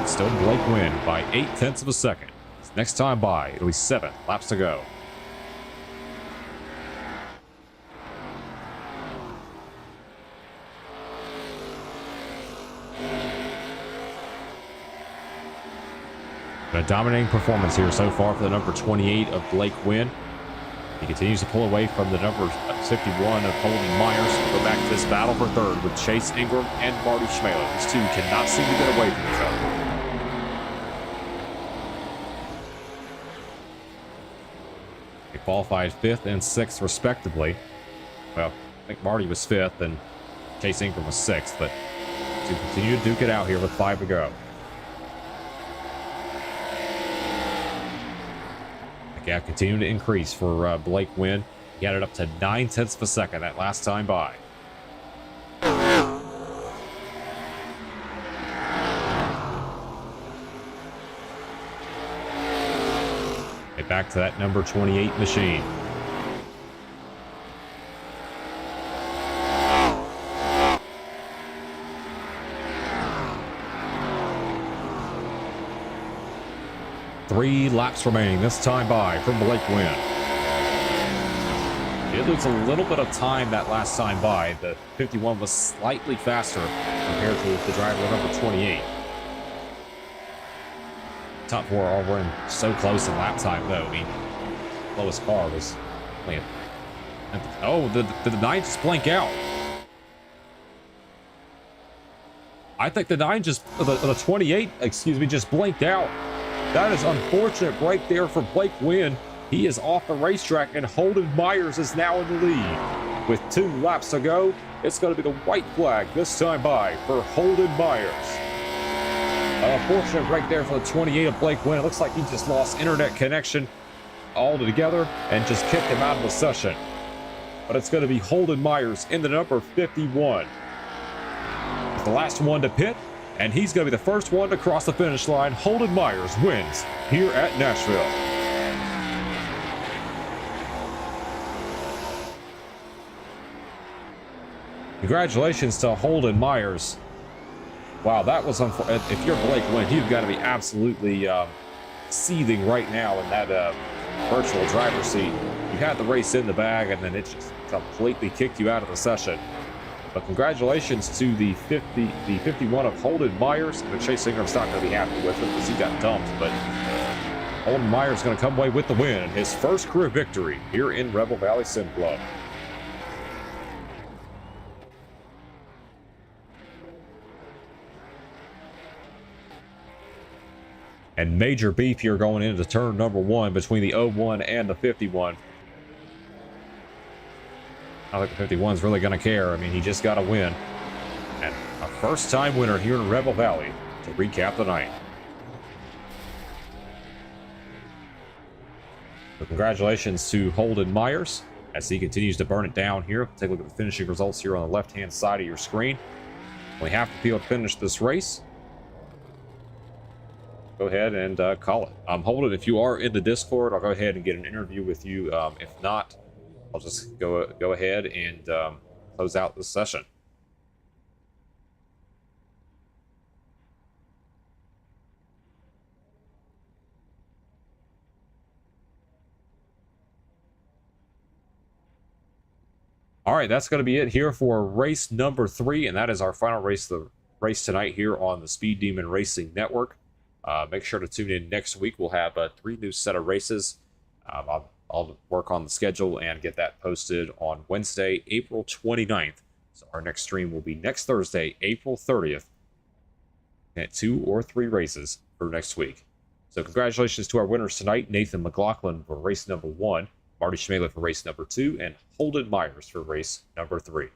It's still Blake Wynn by 0.8 of a second. Next time by, it'll be 7 laps to go. A dominating performance here so far for the number 28 of Blake Wynn. He continues to pull away from the number 51 of Holden Myers. We'll go back to this battle for third with Chase Ingram and Marty Schmela. These two cannot seem to get away from each other. They qualified 5th and 6th respectively. Well, I think Marty was 5th and Chase Ingram was 6th, but to continue to duke it out here with 5 to go. Yeah, continuing to increase for Blake Wynn. He got it up to 0.9 of a second that last time by. Get back to that number 28 machine. Three laps remaining this time by from Blake Wynn. He did lose a little bit of time that last time by. The 51 was slightly faster compared to the driver number 28. Top 4 all running so close in lap time though. I mean, lowest car was only oh, did the 9 just blink out? I think the 28, excuse me, just blinked out. That is unfortunate break there for Blake Wynn. He is off the racetrack, and Holden Myers is now in the lead. With 2 laps to go, it's going to be the white flag this time by for Holden Myers. An unfortunate break there for the 28 of Blake Wynn. It looks like he just lost internet connection altogether and just kicked him out of the session. But it's going to be Holden Myers in the number 51. The last one to pit, and he's going to be the first one to cross the finish line. Holden Myers wins here at Nashville. Congratulations to Holden Myers. Wow, that was unfortunate. If you're Blake Wynn, you've got to be absolutely seething right now in that virtual driver's seat. You had the race in the bag, and then it just completely kicked you out of the session. But congratulations to the 51 of Holden Myers. The Chase Ingram's not going to be happy with it because he got dumped. But Holden Myers is going to come away with the win. His first career victory here in Rebel Valley Sim Club. And major beef here going into turn number 1 between the 01 and the 51. I don't think the 51's really going to care. I mean, he just got a win. And a first-time winner here in Rebel Valley to recap the night. So congratulations to Holden Myers as he continues to burn it down here. Take a look at the finishing results here on the left-hand side of your screen. We have to be able to finish this race. Go ahead and call it. Holden, if you are in the Discord, I'll go ahead and get an interview with you. If not, I'll just go ahead and close out this session. All right, that's going to be it here for race number 3, and that is our final race tonight here on the Speed Demon Racing Network. Make sure to tune in next week. We'll have 3 new set of races. I'll work on the schedule and get that posted on Wednesday, April 29th. So our next stream will be next Thursday, April 30th. At 2 or 3 races for next week. So congratulations to our winners tonight. Nathan McLaughlin for race number 1, Marty Schmela for race number 2, and Holden Myers for race number 3.